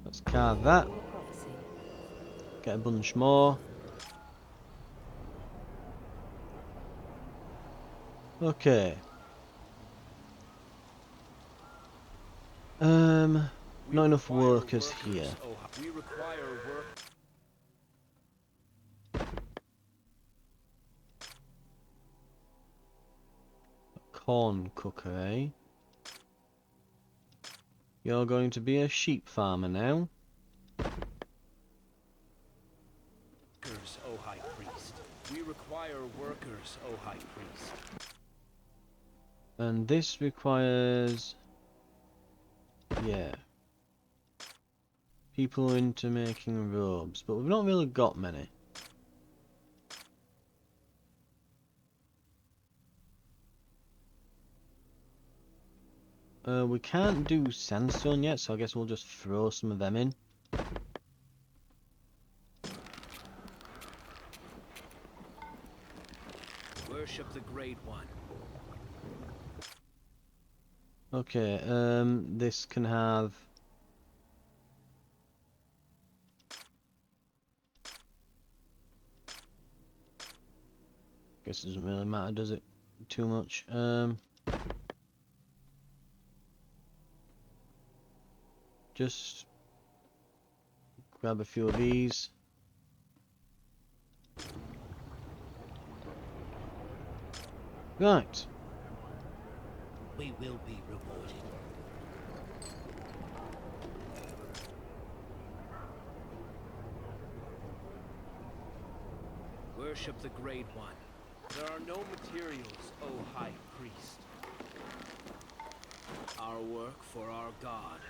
Let's carve that. Your prophecy. Get a bunch more. Okay. Not enough workers here. We require work. Corn cooker, eh? You're going to be a sheep farmer now. Workers, O High Priest. We require workers, O High Priest. And this requires... yeah. People into making robes, but we've not really got many. We can't do sandstone yet, so I guess we'll just throw some of them in. Worship the Great One. Okay, this can have... guess it doesn't really matter, does it? Too much. Just Grab a few of these. Right. We will be rewarded. Worship the Great One. There are no materials, O High Priest. Our work for our God.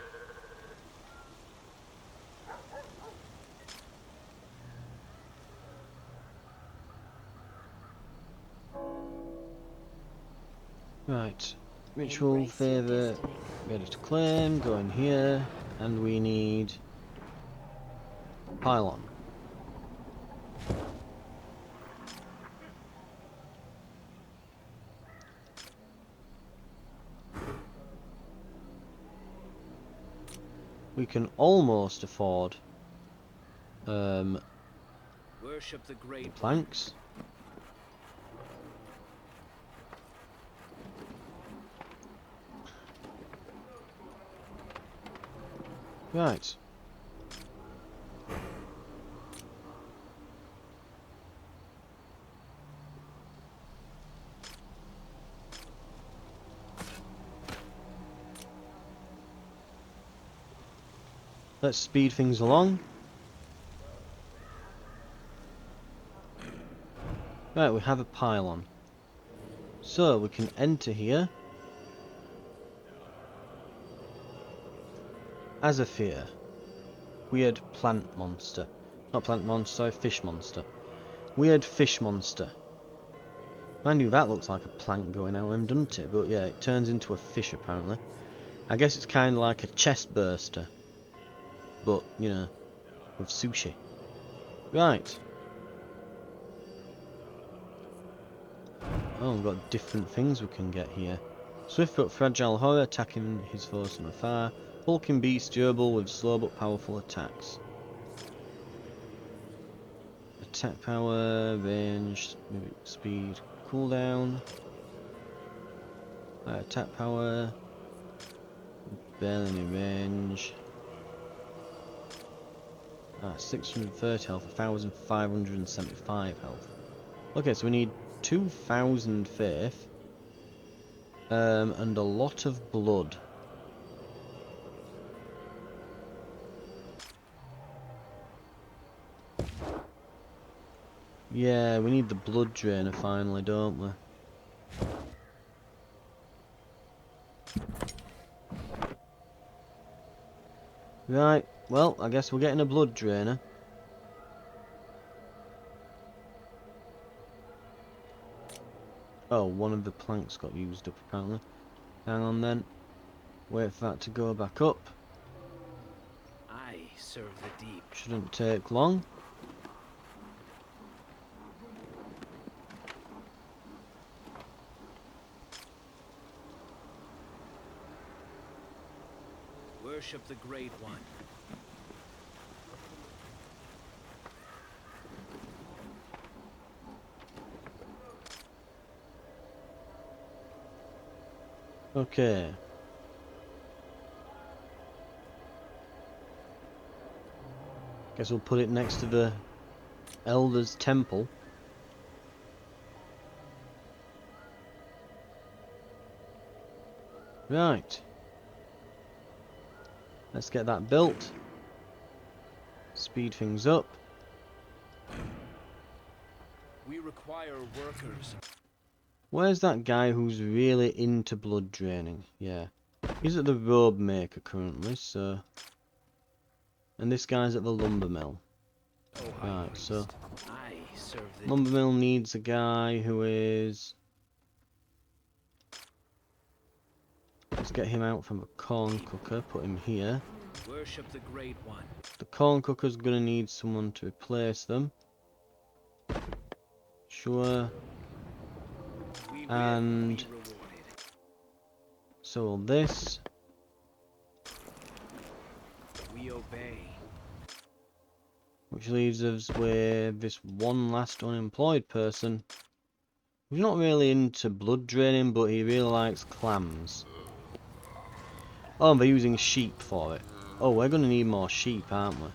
Right. Ritual Embrace your favour. destiny. Ready to claim. Go in here. And we need pylon. We can almost afford Worship the Great One. planks. Right. Let's speed things along. Right, we have a pylon. So we can enter here as a fear. Weird plant monster. Not plant monster, sorry, fish monster. Weird fish monster. Mind you, that looks like a plank going out of him, doesn't it? But yeah, it turns into a fish apparently. I guess it's kind of like a chest burster. But, you know, with sushi. Right. Oh, we've got different things we can get here. Swift but fragile horror, attacking his foes from afar. Hulking beast, durable with slow but powerful attacks. Attack power, range, maybe speed, cooldown. Attack power. Barely any range. 630 health, 1,575 health. Okay, so we need 2,000 faith. And a lot of blood. Yeah, we need the blood drainer finally, don't we? Right, well, I guess we're getting a blood drainer. Oh, one of the planks got used up apparently. Hang on then. Wait for that to go back up. I serve the deep. Shouldn't take long. Worship the Great One. Okay. Guess we'll put it next to the Elder's Temple. Right. Let's get that built. Speed things up. We require workers. Where's that guy who's really into blood draining? Yeah. He's at the robe maker currently, so... And this guy's at the lumber mill. O High Right, Priest. so... I serve the Lumber mill needs a guy who is... Let's get him out from a corn cooker, put him here. Worship the Great One. The corn cooker's gonna need someone to replace them. Sure. We And... will be rewarded. So will this. We obey. Which leaves us with this one last unemployed person. Who's not really into blood draining, but he really likes clams. Oh, and they're using sheep for it. Oh, we're gonna need more sheep, aren't we?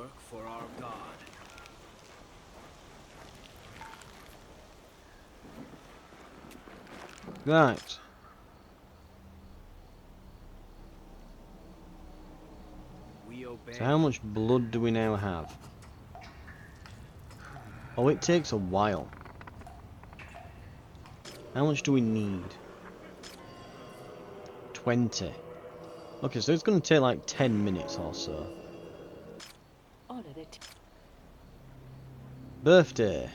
work for our God. Right. We obey. So how much blood do we now have? Oh, it takes a while. How much do we need? 20. Okay, so it's going to take like 10 minutes or so. Honor the Birthday.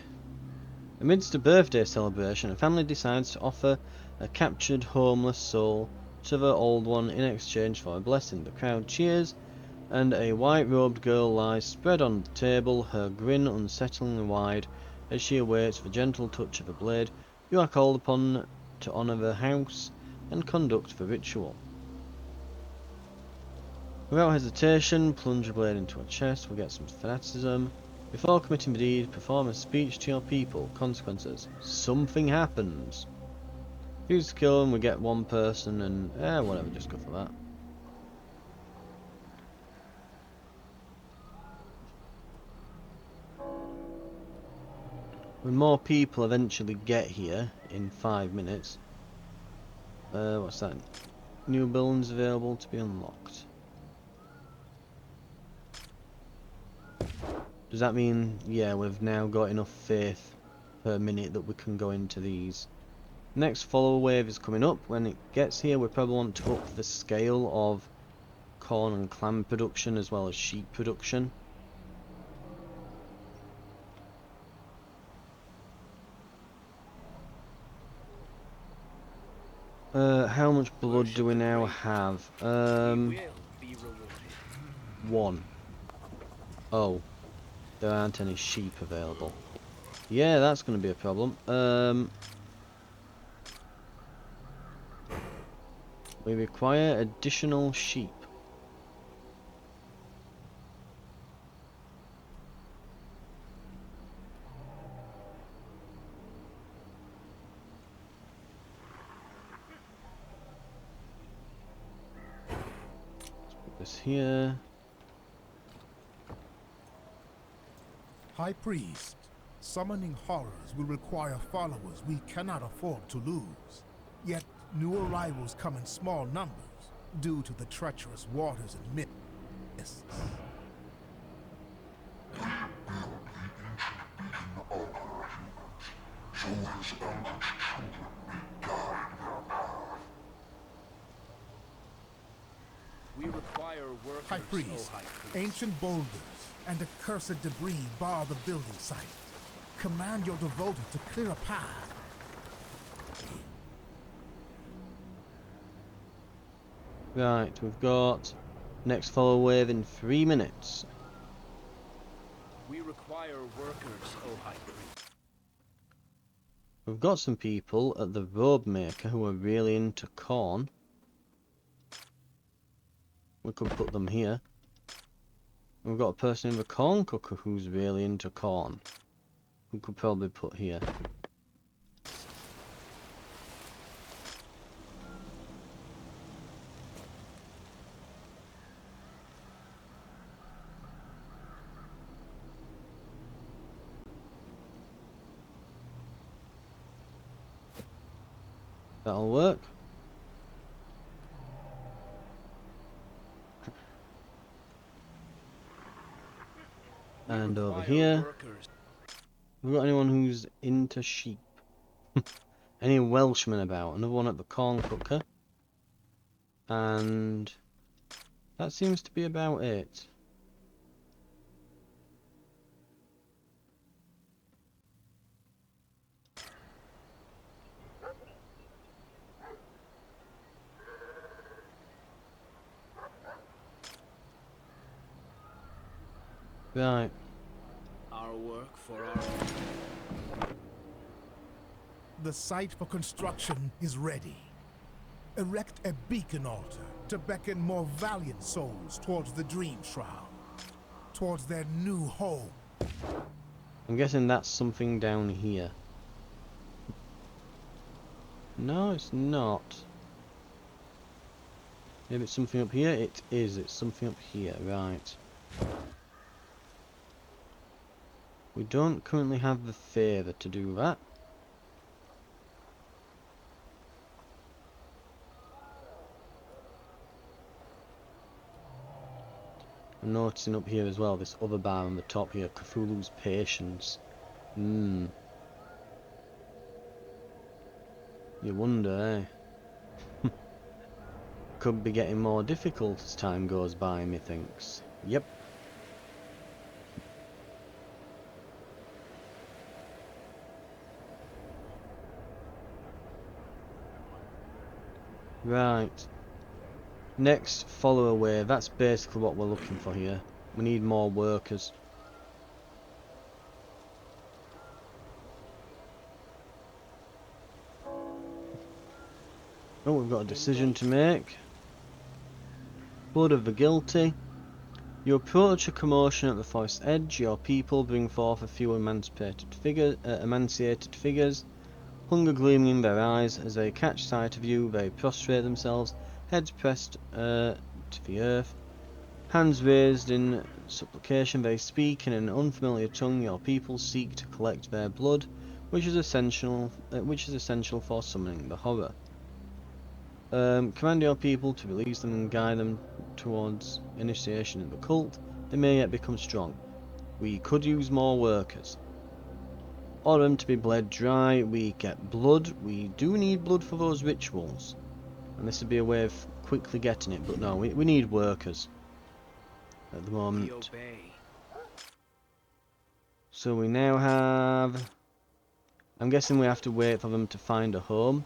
Amidst a birthday celebration, a family decides to offer a captured homeless soul to the old one in exchange for a blessing. The crowd cheers, and a white-robed girl lies spread on the table, her grin unsettlingly wide as she awaits the gentle touch of a blade. You are called upon to honour the house and conduct the ritual. Without hesitation, plunge a blade into her chest. We get some fanaticism. Before committing the deed, perform a speech to your people. Consequences. Something happens. Use to kill them, we get one person and... whatever, just go for that. When more people eventually get here in 5 minutes... what's that? New buildings available to be unlocked. Does that mean, yeah, we've now got enough faith per minute that we can go into these? Next follower wave is coming up. When it gets here, we probably want to up the scale of corn and clam production as well as sheep production. How much blood do we now have? We will be rewarded. 1. Oh, there aren't any sheep available. Yeah, that's going to be a problem. We require additional sheep. Let's put this here. High Priest, summoning horrors will require followers we cannot afford to lose. Yet new arrivals come in small numbers due to the treacherous waters and mists. We require workers, High Priest, O High Priest. ancient boulders and accursed debris bar the building site. Command your devoted to clear a path. Right, we've got next follow wave in 3 minutes. We require workers, O High Priest. We've got some people at the robe maker who are really into corn. We could put them here. We've got a person in the corn cooker who's really into corn. We could probably put here. That'll work. We And over require here, workers. we've got anyone who's into sheep? Any Welshmen about? Another one at the corn cooker. And that seems to be about it. Right. Our work for our... The site for construction is ready. Erect a beacon altar to beckon more valiant souls towards the Dream Shroud, towards their new home. I'm guessing that's something down here. No, it's not. Maybe it's something up here? It is. It's something up here. Right. We don't currently have the favour to do that. I'm noticing up here as well, this other bar on the top here, Cthulhu's Patience. You wonder, eh? Could be getting more difficult as time goes by, methinks. Yep. Right. Next, follow away. That's basically what we're looking for here. We need more workers. Oh, we've got a decision to make. Blood of the guilty. You approach a commotion at the forest's edge. Your people bring forth a few emancipated figures. Hunger gleaming in their eyes. As they catch sight of you, they prostrate themselves, heads pressed to the earth. Hands raised in supplication, they speak in an unfamiliar tongue. Your people seek to collect their blood, which is essential for summoning the horror. Command your people to release them and guide them towards initiation in the cult. They may yet become strong. We could use more workers. Order them to be bled dry. We get blood. We do need blood for those rituals. And this would be a way of quickly getting it, but no, we need workers at the moment. We obey. So we now have... I'm guessing we have to wait for them to find a home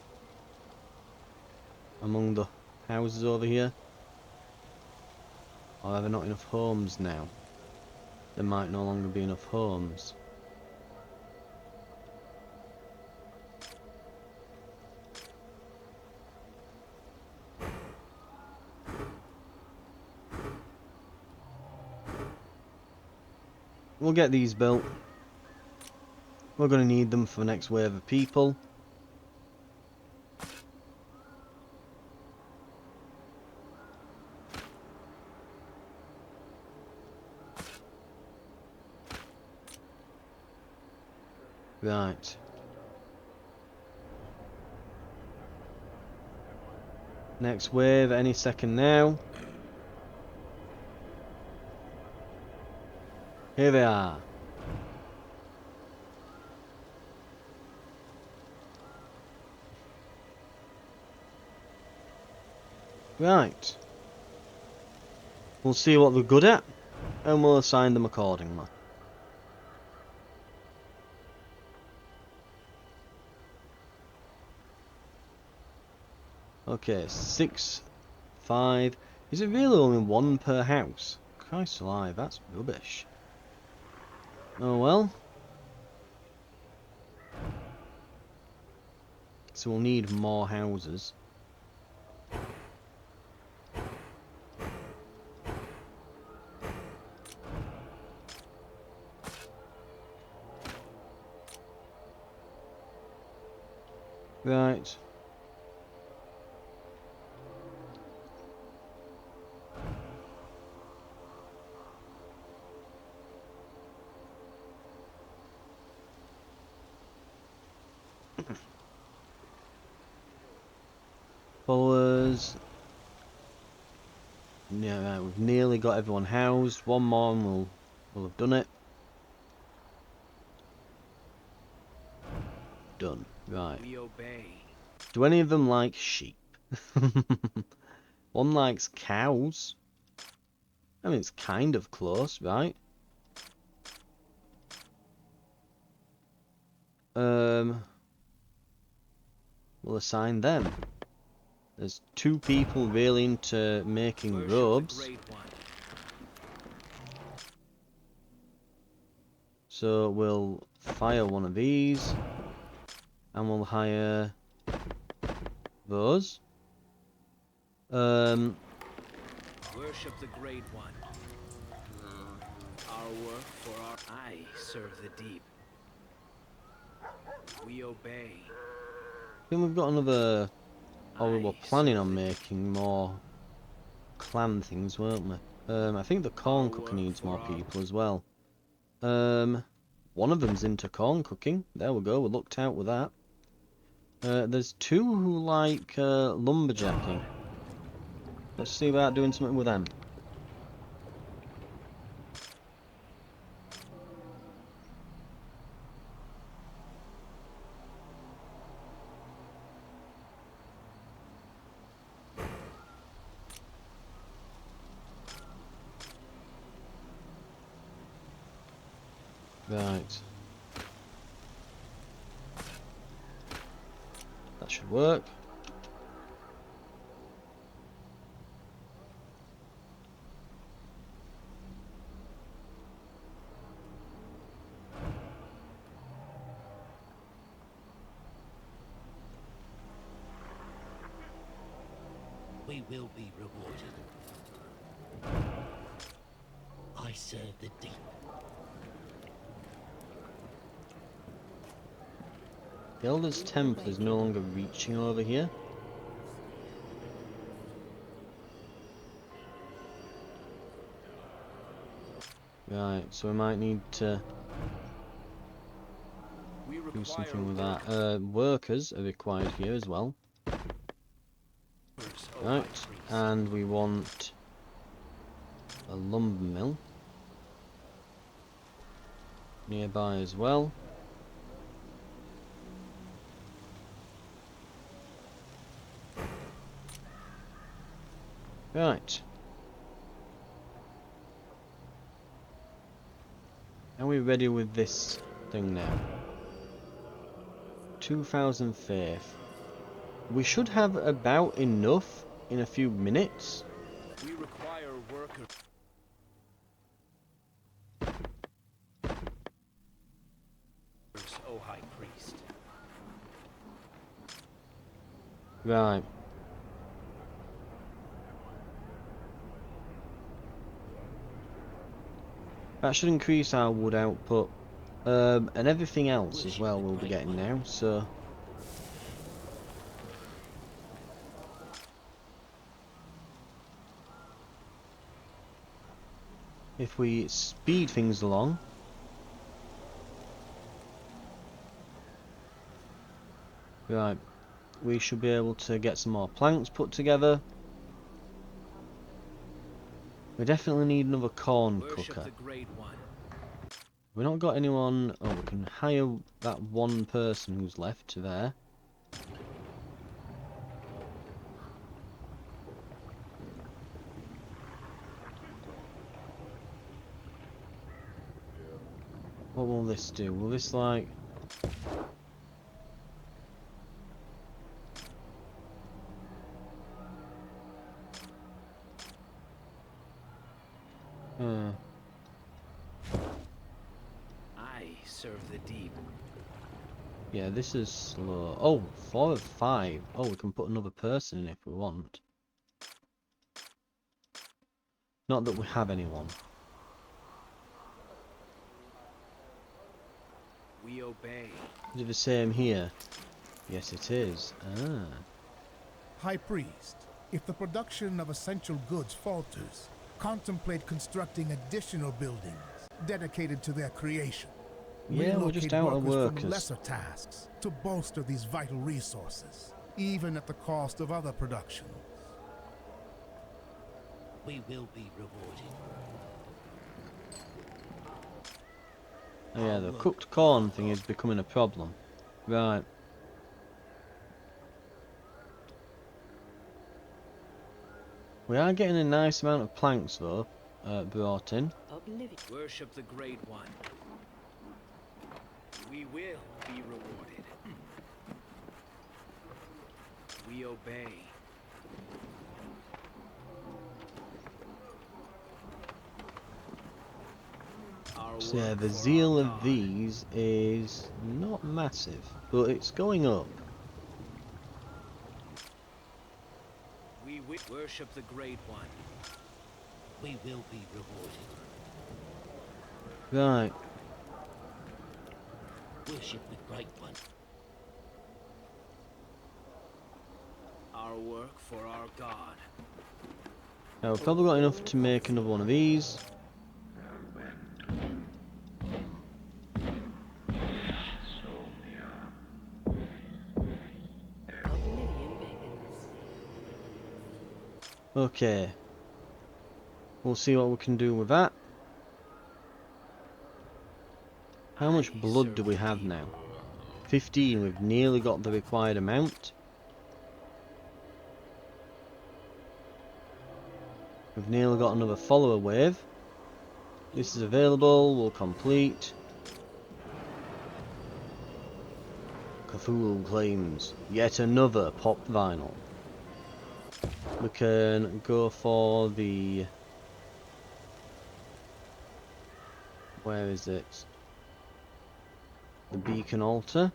among the houses over here. Or are there not enough homes now? There might no longer be enough homes. We'll get these built. We're going to need them for the next wave of people. Right. Next wave, any second now. Here they are. Right. We'll see what they're good at, and we'll assign them accordingly. Okay, 6, 5. Is it really only one per house? Christ alive, that's rubbish. Oh well. So we'll need more houses. Right. Followers. Yeah, right, we've nearly got everyone housed. One more and we'll have done it. Done. Right. We obey. Do any of them like sheep? One likes cows. I mean, it's kind of close, right? We'll assign them. There's 2 people really into making Worship robes. the Great One. So we'll fire one of these. And we'll hire those. Worship the Great One. Our work for our I serve the deep. We obey. I think we've got another... Oh, we were planning on making more clan things, weren't we? I think the corn cooker needs more people as well. one of them's into corn cooking. There we go, we looked out with that. There's two who like lumberjacking. Let's see about doing something with them. Right. That should work. We will be rewarded. I serve the deep. The Elder's Temple is no longer reaching over here. Right, so we might need to do something with that. Workers are required here as well. Right, and we want a lumber mill nearby as well. Right. Are we ready with this thing now? 2000 faith. We should have about enough in a few minutes. We require workers. O High Priest. Right. That should increase our wood output. And everything else as well we'll be getting now, so... If we speed things along... Right, we should be able to get some more planks put together. We definitely need another corn cooker. We've not got anyone... Oh, we can hire that one person who's left to there. What will this do? Will this like... I serve the deep. Yeah, this is slow. Oh, 4 of 5. Oh, we can put another person in if we want. Not that we have anyone. We obey. Is it the same here? Yes, it is. Ah. High Priest, if the production of essential goods falters, contemplate constructing additional buildings dedicated to their creation. Yeah, we're just out of workers from workers. lesser tasks to bolster these vital resources, even at the cost of other productions. We will be rewarded. Oh yeah, the cooked corn thing is becoming a problem. Right. We are getting a nice amount of planks though, brought in. Worship the Great One. We will be rewarded. We obey. So yeah, the zeal of these is not massive, but it's going up. We will worship the Great One. We will be rewarded. Right. Worship the Great One. Our work for our God. Now we've probably got enough to make another one of these. Okay. We'll see what we can do with that. How much blood do we have now? 15. We've nearly got the required amount. We've nearly got another follower wave. This is available. We'll complete. Cthulhu claims yet another pop vinyl. We can go for the... Where is it? The beacon altar.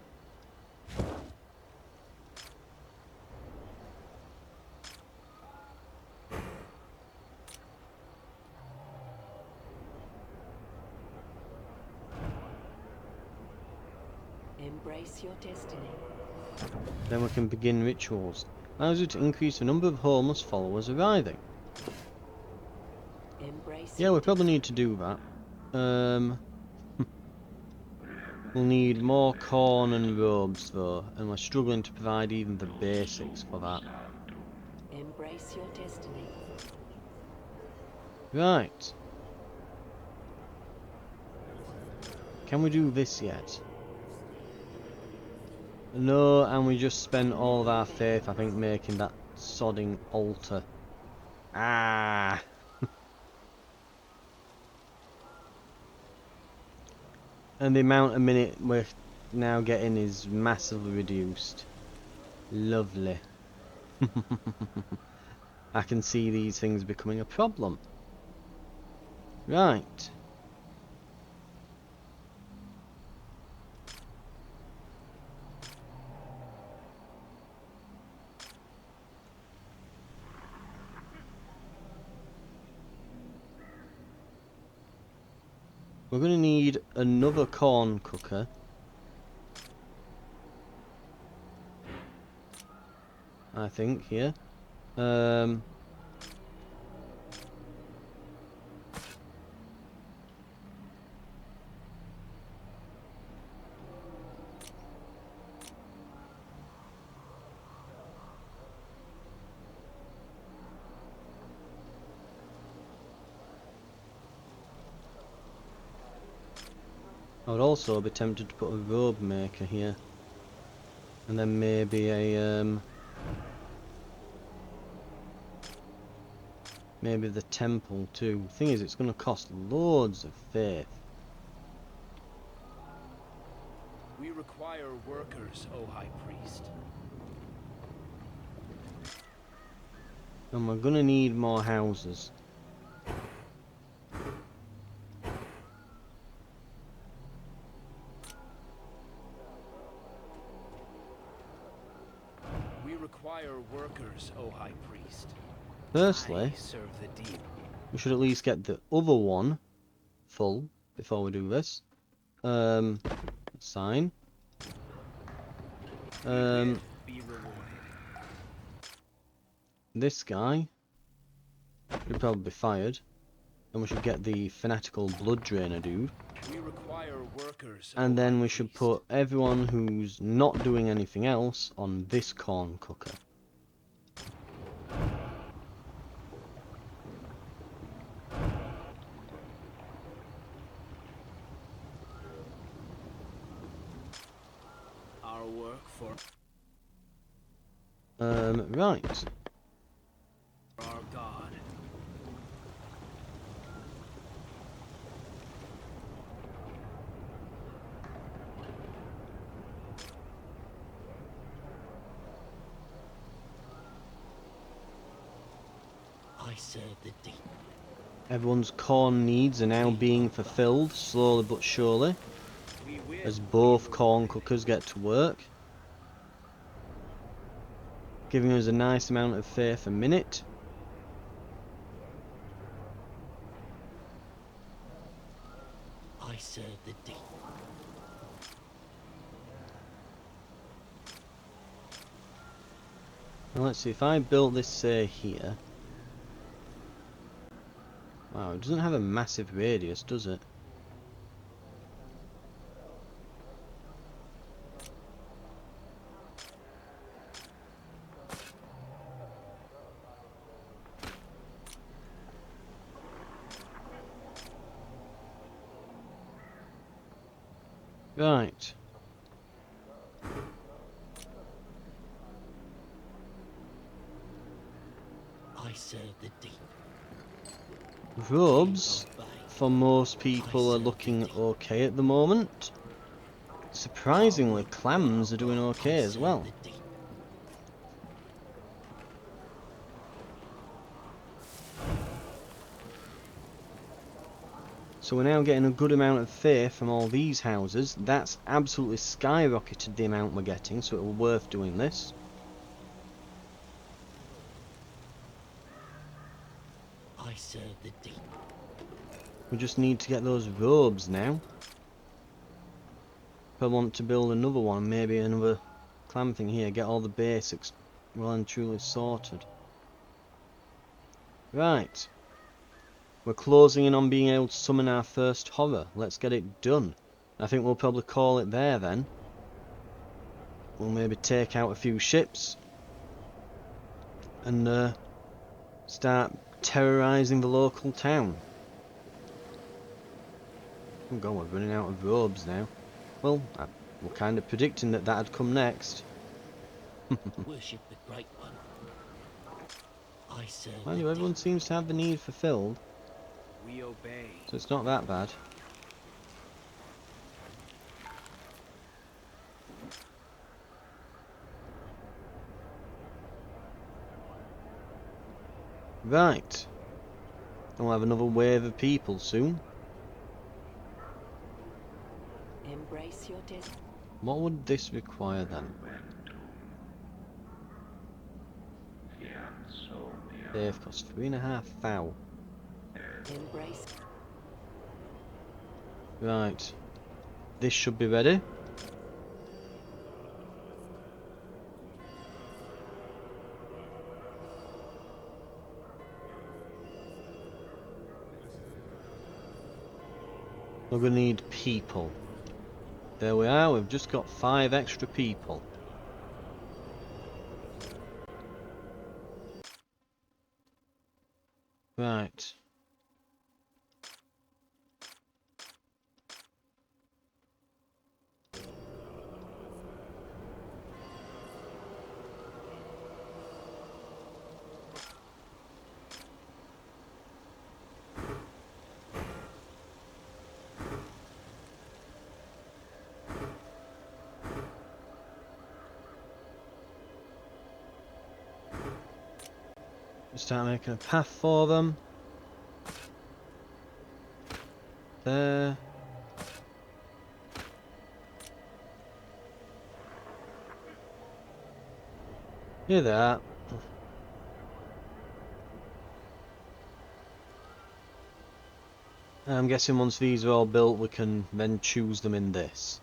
Embrace your destiny. Then we can begin rituals. Allows you to increase the number of homeless followers arriving. Embrace Yeah, your we probably need to do that. We'll need more corn and robes though, and we're struggling to provide even the basics for that. Embrace your destiny. Right. Can we do this yet? No, and we just spent all of our faith, I think, making that sodding altar. Ah! And the amount of minute we're now getting is massively reduced. Lovely. I can see these things becoming a problem. Right. We're going to need another corn cooker. I think, here. I would also be tempted to put a robe maker here. And then maybe a, maybe the temple too. The thing is, it's going to cost loads of faith. We require workers, O High Priest. And we're going to need more houses. We require workers, O High Priest. Firstly, I serve the deep. we should at least get the other one full before we do this. Sign. Be rewarded. This guy should probably be fired. And we should get the fanatical blood drainer dude. We require workers, O And then High we should Priest. put everyone who's not doing anything else on this corn cooker. Our work for Right. our God. I serve the deep. Everyone's corn needs are now being fulfilled, slowly but surely, We will as be both corn rewarded. cookers get to work. Giving us a nice amount of faith a minute. I serve the deep. Now let's see, if I built this, say, here. Wow, it doesn't have a massive radius, does it? Right. I serve the deep. Robes, We obey. for most people, are looking okay at the moment. Surprisingly, clams are doing okay as well. The deep. So we're now getting a good amount of faith from all these houses. That's absolutely skyrocketed the amount we're getting, so it was worth doing this. I serve the deep. We just need to get those robes now. If I want to build another one, maybe another clam thing here, get all the basics well and truly sorted. Right. We're closing in on being able to summon our first horror. Let's get it done. I think we'll probably call it there then. We'll maybe take out a few ships and start terrorizing the local town. Oh god, we're running out of robes now. Well, we're kind of predicting that that'd come next. Worship the Great One. I serve Mind the you, everyone deep. seems to have the need fulfilled, We obey. so it's not that bad. Right. And we'll have another wave of people soon. Embrace your destiny. What would this require then? They've cost 3,500. Embrace. Right. This should be ready. We're going to need people. There we are, we've just got 5 extra people. Right. Start making a path for them. There. Here they are. I'm guessing once these are all built, we can then choose them in this.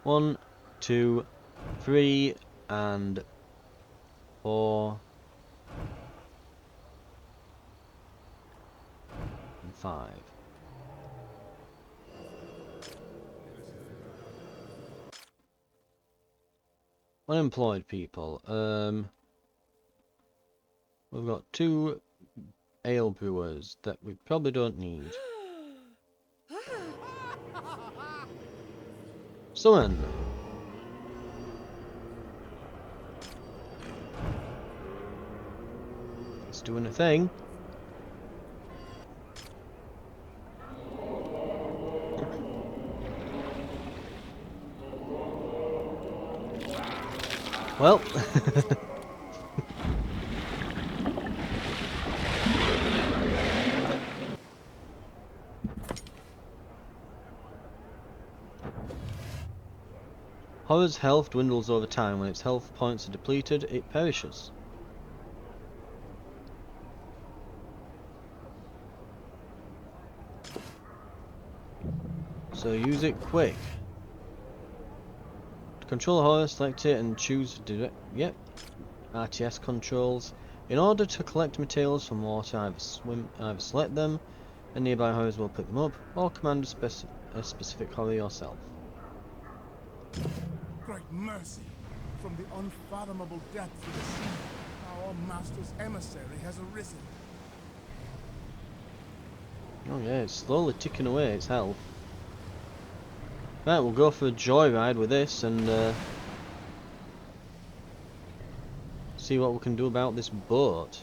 One, 2, 3, and 4, and 5. Unemployed people. We've got 2 ale brewers that we probably don't need. Summon. It's doing a thing. Well. Horror's health dwindles over time. When its health points are depleted, it perishes. So use it quick. To control a horror, select it and choose direct. Yep. RTS controls. In order to collect materials from water, either select them, and nearby horrors will pick them up, or command a specific horror yourself. Great mercy! From the unfathomable depths of the sea, our master's emissary has arisen. Oh yeah, it's slowly ticking away its health. Right, we'll go for a joyride with this and see what we can do about this boat.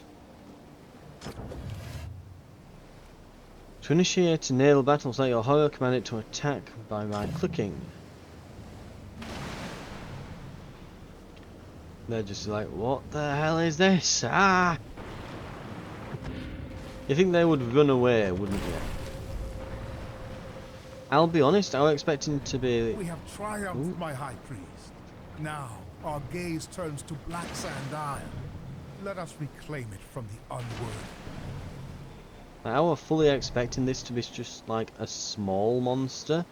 To initiate a naval battle, select your horror, command it to attack by right-clicking. They're just like, what the hell is this? Ah! You think they would run away, wouldn't you? I'll be honest, I was expecting to be... We have triumphed, Ooh. my high priest. Now, our gaze turns to black sand iron. Let us reclaim it from the unworthy. I was fully expecting this to be just like a small monster.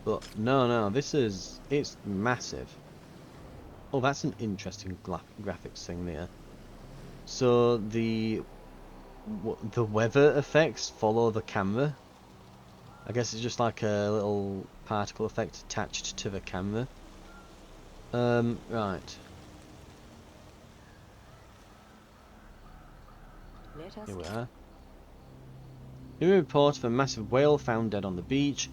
But no, it's massive. Oh, that's an interesting graphics thing there. So the weather effects follow the camera. I guess it's just like a little particle effect attached to the camera. Right. Let us Here we are. New report of a massive whale found dead on the beach.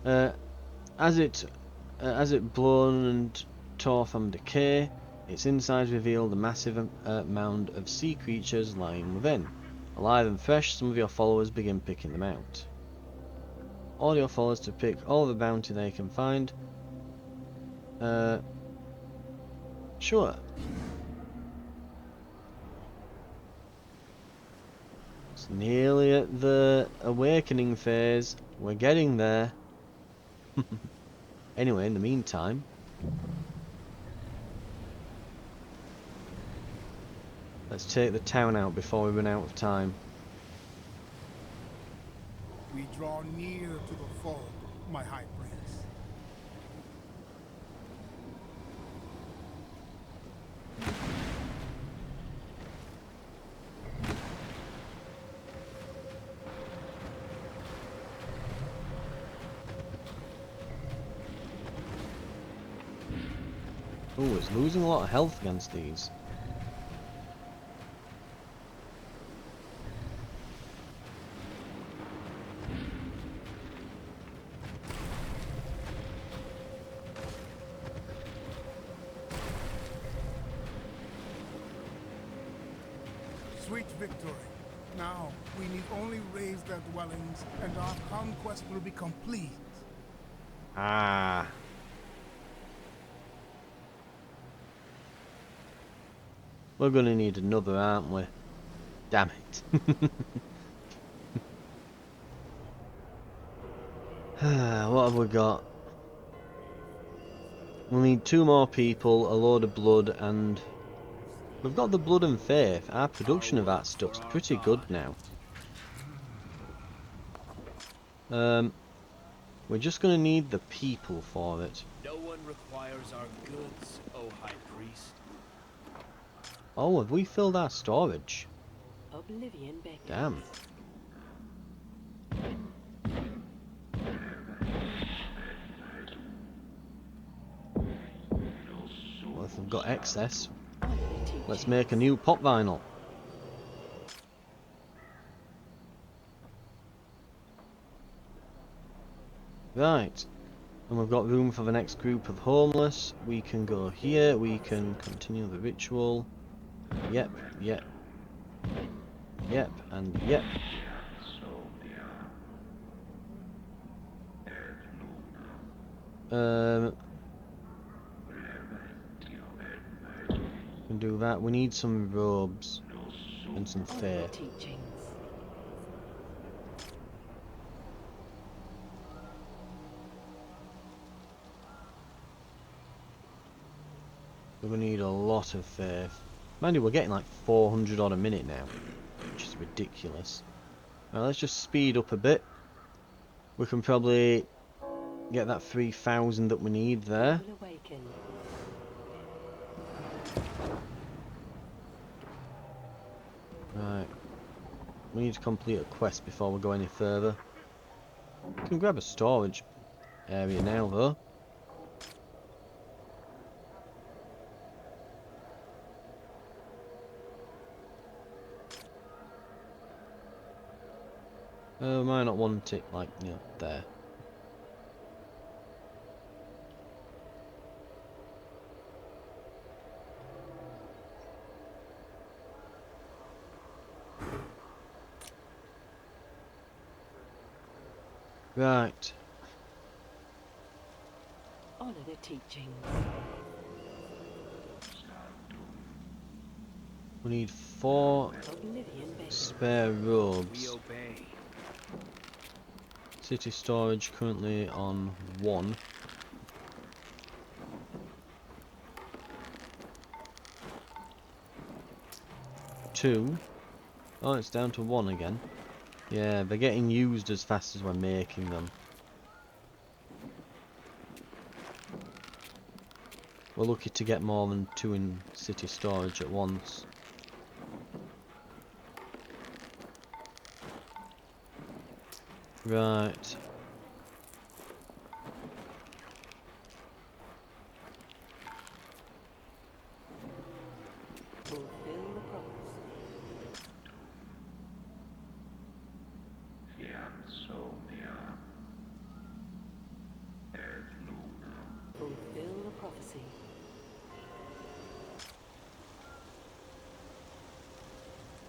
As it blown and tore from decay, its insides revealed a massive mound of sea creatures lying within. Alive and fresh, some of your followers begin picking them out. Order your followers to pick all the bounty they can find. Sure. It's nearly at the awakening phase. We're getting there. Anyway, in the meantime, let's take the town out before we run out of time. We draw near to the foe, my high priest. Oh, it's losing a lot of health against these. Sweet victory. Now, we need only raise their dwellings, and our conquest will be complete. Ah. We're gonna need another, aren't we? Damn it. What have we got? We'll need 2 more people, a load of blood, and... We've got the blood and faith. Our production of that stuff's pretty good now. We're just gonna need the people for it. No one requires our goods, O High Priest. Oh, have we filled our storage? Oblivion beckons. Damn. Well, if we've got excess, let's make a new pop vinyl. Right. And we've got room for the next group of homeless. We can go here, we can continue the ritual. Yep, yep. Yep, and yep. Can do that. We need some robes and some faith. Teachings. We're gonna need a lot of faith. Mind you, we're getting like 400 odd a minute now, which is ridiculous. Now let's just speed up a bit. We can probably get that 3,000 that we need there. Will awaken. Right. We need to complete a quest before we go any further. We can grab a storage area now though. Might not want it like, you know, there. Right. Honor the teachings. We need 4 Oblivion beckons. spare We robes. obey. City storage currently on 1. Two. Oh, it's down to 1 again. Yeah, they're getting used as fast as we're making them. We're lucky to get more than 2 in city storage at once. Right. Fulfill the prophecy. Fulfill the prophecy.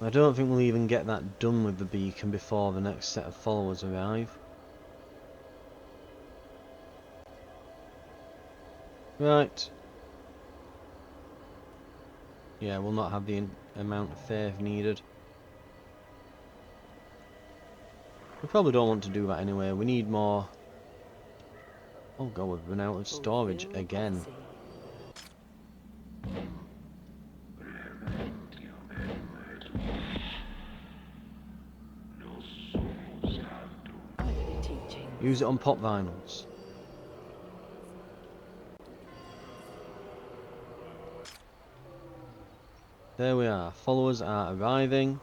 I don't think we'll even get that done with the beacon before the next set of followers arrive. Right. Yeah, we'll not have the amount of faith needed. We probably don't want to do that anyway. We need more. Oh god, we've run out of storage Fulfill the again. prophecy. Honor the teachings. Use it on pop vinyls. There we are. Followers are arriving.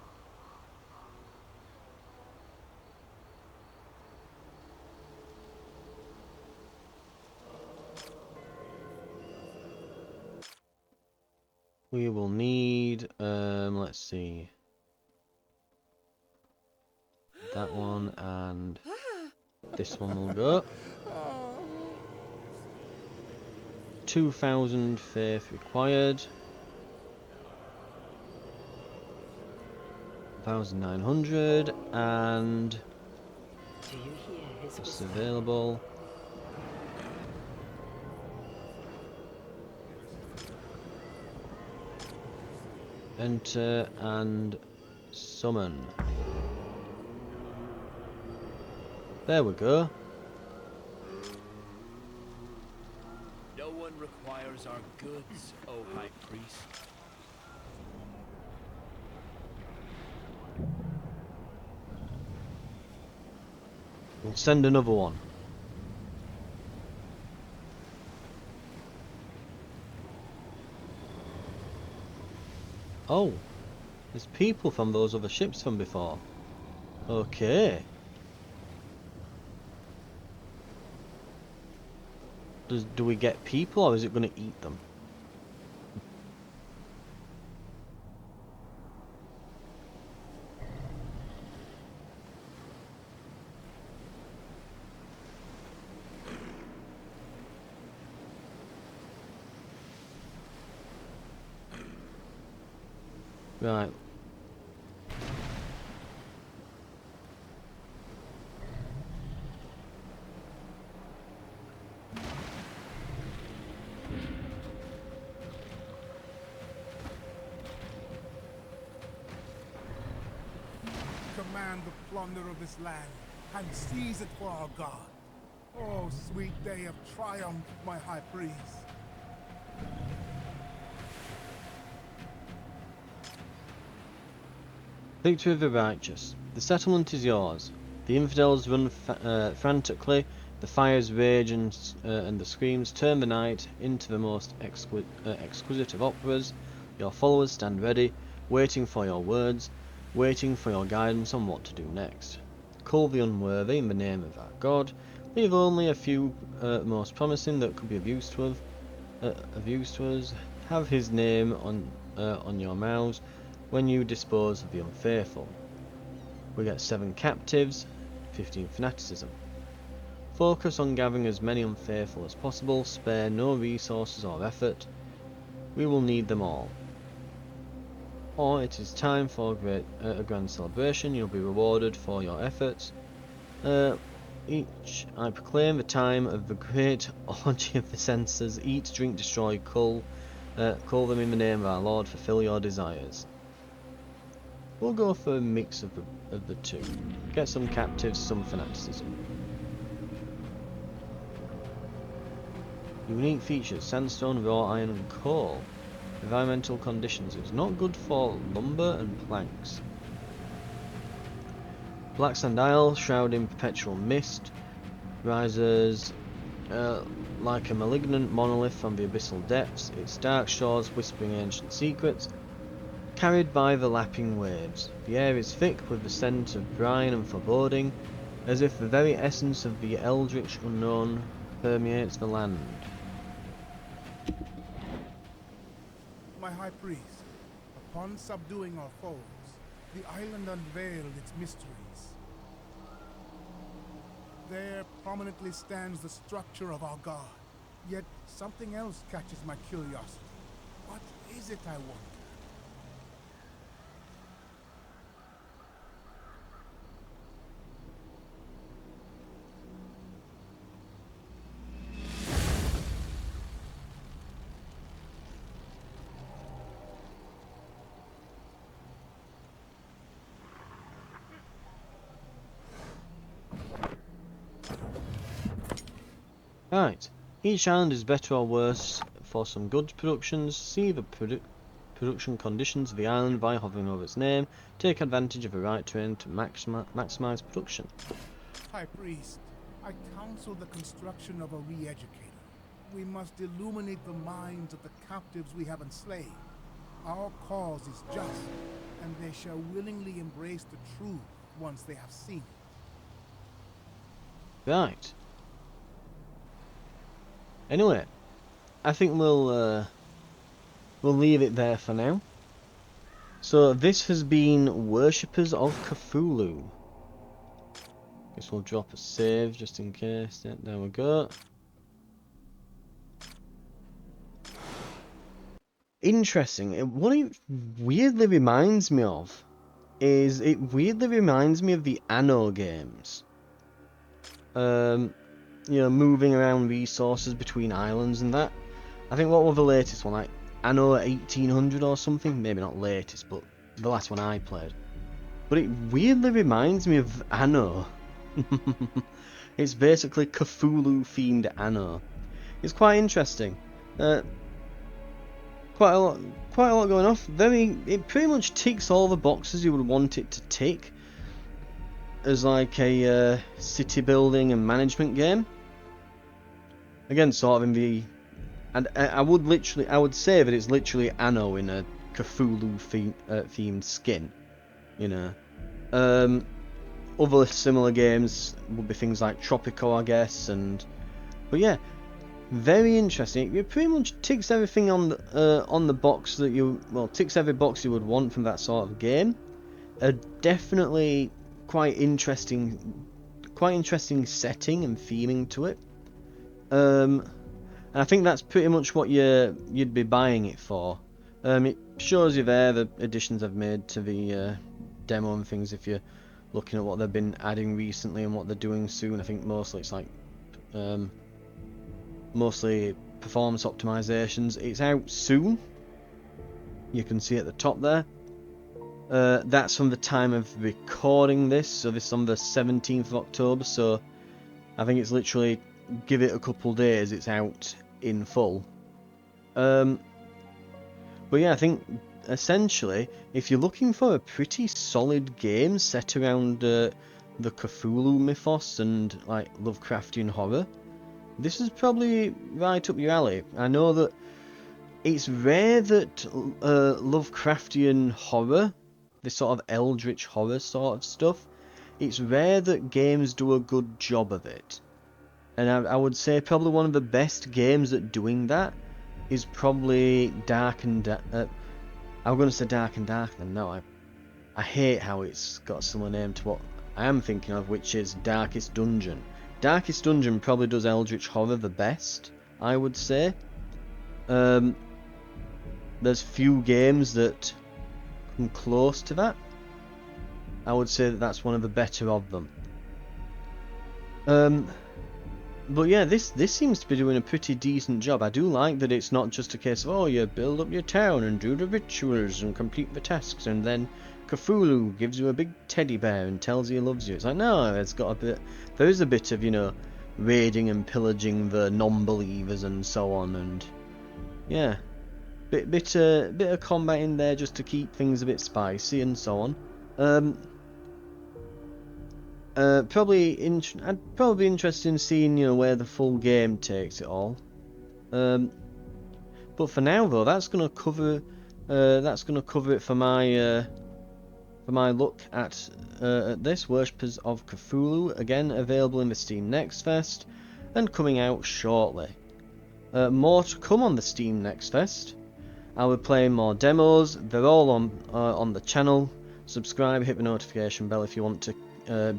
We will need, let's see. That one and this one will go. 2,000 faith required. 1,900 and Do you hear his it's whisper? available. Enter and summon. There we go. No one requires our goods, O High Priest. We'll send another one. Oh, there's people from those other ships from before. Okay. Do we get people or is it going to eat them? Right. Command the plunder of this land and seize it for our God. Oh, sweet day of triumph, my high priest. Victory of the righteous. The settlement is yours. The infidels run frantically. The fires rage and the screams turn the night into the most exquisite of operas. Your followers stand ready, waiting for your words, waiting for your guidance on what to do next. Cull the unworthy in the name of our God. Leave only a few most promising that could be of use to us. Have his name on your mouths when you dispose of the unfaithful. We get 7 captives. 15 fanaticism. Focus on gathering as many unfaithful as possible, spare no resources or effort. We will need them all. Or it is time for a grand celebration, you'll be rewarded for your efforts. Each, I proclaim the time of the great orgy of the senses, eat, drink, destroy, cull them in the name of our Lord, fulfill your desires. We'll go for a mix of the two. Get some captives, some fanaticism. Unique features, sandstone, raw iron and coal. Environmental conditions, it's not good for lumber and planks. Black Sand Isle, shrouded in perpetual mist, rises like a malignant monolith from the abyssal depths, its dark shores whispering ancient secrets, carried by the lapping waves. The air is thick with the scent of brine and foreboding, as if the very essence of the eldritch unknown permeates the land. My High Priest, upon subduing our foes, the island unveiled its mysteries. There prominently stands the structure of our god. Yet something else catches my curiosity. What is it, I wonder? Right, each island is better or worse for some goods productions. See the production conditions of the island by hovering over its name. Take advantage of the right terrain to maximize production. High Priest, I counsel the construction of a re-educator. We must illuminate the minds of the captives we have enslaved. Our cause is just, and they shall willingly embrace the truth once they have seen it. Right. Anyway, I think we'll leave it there for now. So this has been Worshippers of Cthulhu. Guess we'll drop a save just in case. Yeah, there we go. Interesting. What it weirdly reminds me of is it weirdly reminds me of the Anno games. You know, moving around resources between islands and that. I think what was the latest one, like Anno 1800 or something? Maybe not latest, but the last one I played. But it weirdly reminds me of Anno. It's basically Cthulhu themed Anno. It's quite interesting. Quite a lot going off. It pretty much ticks all the boxes you would want it to tick as like a city building and management game. Again, sort of in the, and I would say that it's literally Anno in a Cthulhu themed skin, you know. Other similar games would be things like Tropico, I guess, but yeah, very interesting. It pretty much ticks everything on the box that ticks every box you would want from that sort of game. Definitely quite interesting setting and theming to it. And I think that's pretty much what you'd be buying it for. It shows you there the additions I've made to the demo and things if you're looking at what they've been adding recently and what they're doing soon. I think mostly it's like mostly performance optimizations. It's out soon. You can see at the top there. That's from the time of recording this, so this is on the 17th of October, so I think it's literally, give it a couple days, it's out in full. But yeah, I think essentially, if you're looking for a pretty solid game set around the Cthulhu mythos and like Lovecraftian horror, this is probably right up your alley. I know that it's rare that Lovecraftian horror, this sort of eldritch horror sort of stuff, it's rare that games do a good job of it. And I would say probably one of the best games at doing that is probably Dark and I'm going to say Dark and Darker. No, I hate how it's got a similar name to what I am thinking of, which is Darkest Dungeon. Darkest Dungeon probably does Eldritch Horror the best, I would say. There's few games that come close to that. I would say that that's one of the better of them. But yeah, this seems to be doing a pretty decent job. I do like that it's not just a case of, oh, you build up your town and do the rituals and complete the tasks, and then Cthulhu gives you a big teddy bear and tells you he loves you. It's like, no, it's got a bit. There is a bit of, you know, raiding and pillaging the non-believers and so on, and yeah, bit of combat in there just to keep things a bit spicy and so on. I'd probably be interested in seeing, you know, where the full game takes it all. But for now though, that's gonna cover it for my look at this Worshippers of Cthulhu. Again, available in the Steam Next Fest and coming out shortly. More to come on the Steam Next Fest. I'll be playing more demos. They're all on the channel. Subscribe, hit the notification bell if you want to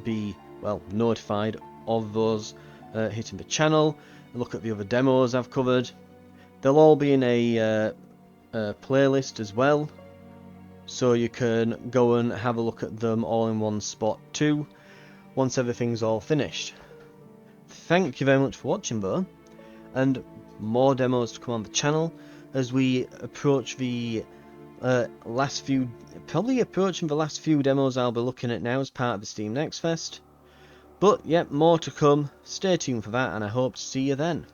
be, well, notified of those hitting the channel. Look at the other demos I've covered. They'll all be in a playlist as well, so you can go and have a look at them all in one spot too, once everything's all finished. Thank you very much for watching though, and more demos to come on the channel as we approach the probably approaching the last few demos I'll be looking at now as part of the Steam Next Fest. But yeah, more to come. Stay tuned for that, and I hope to see you then.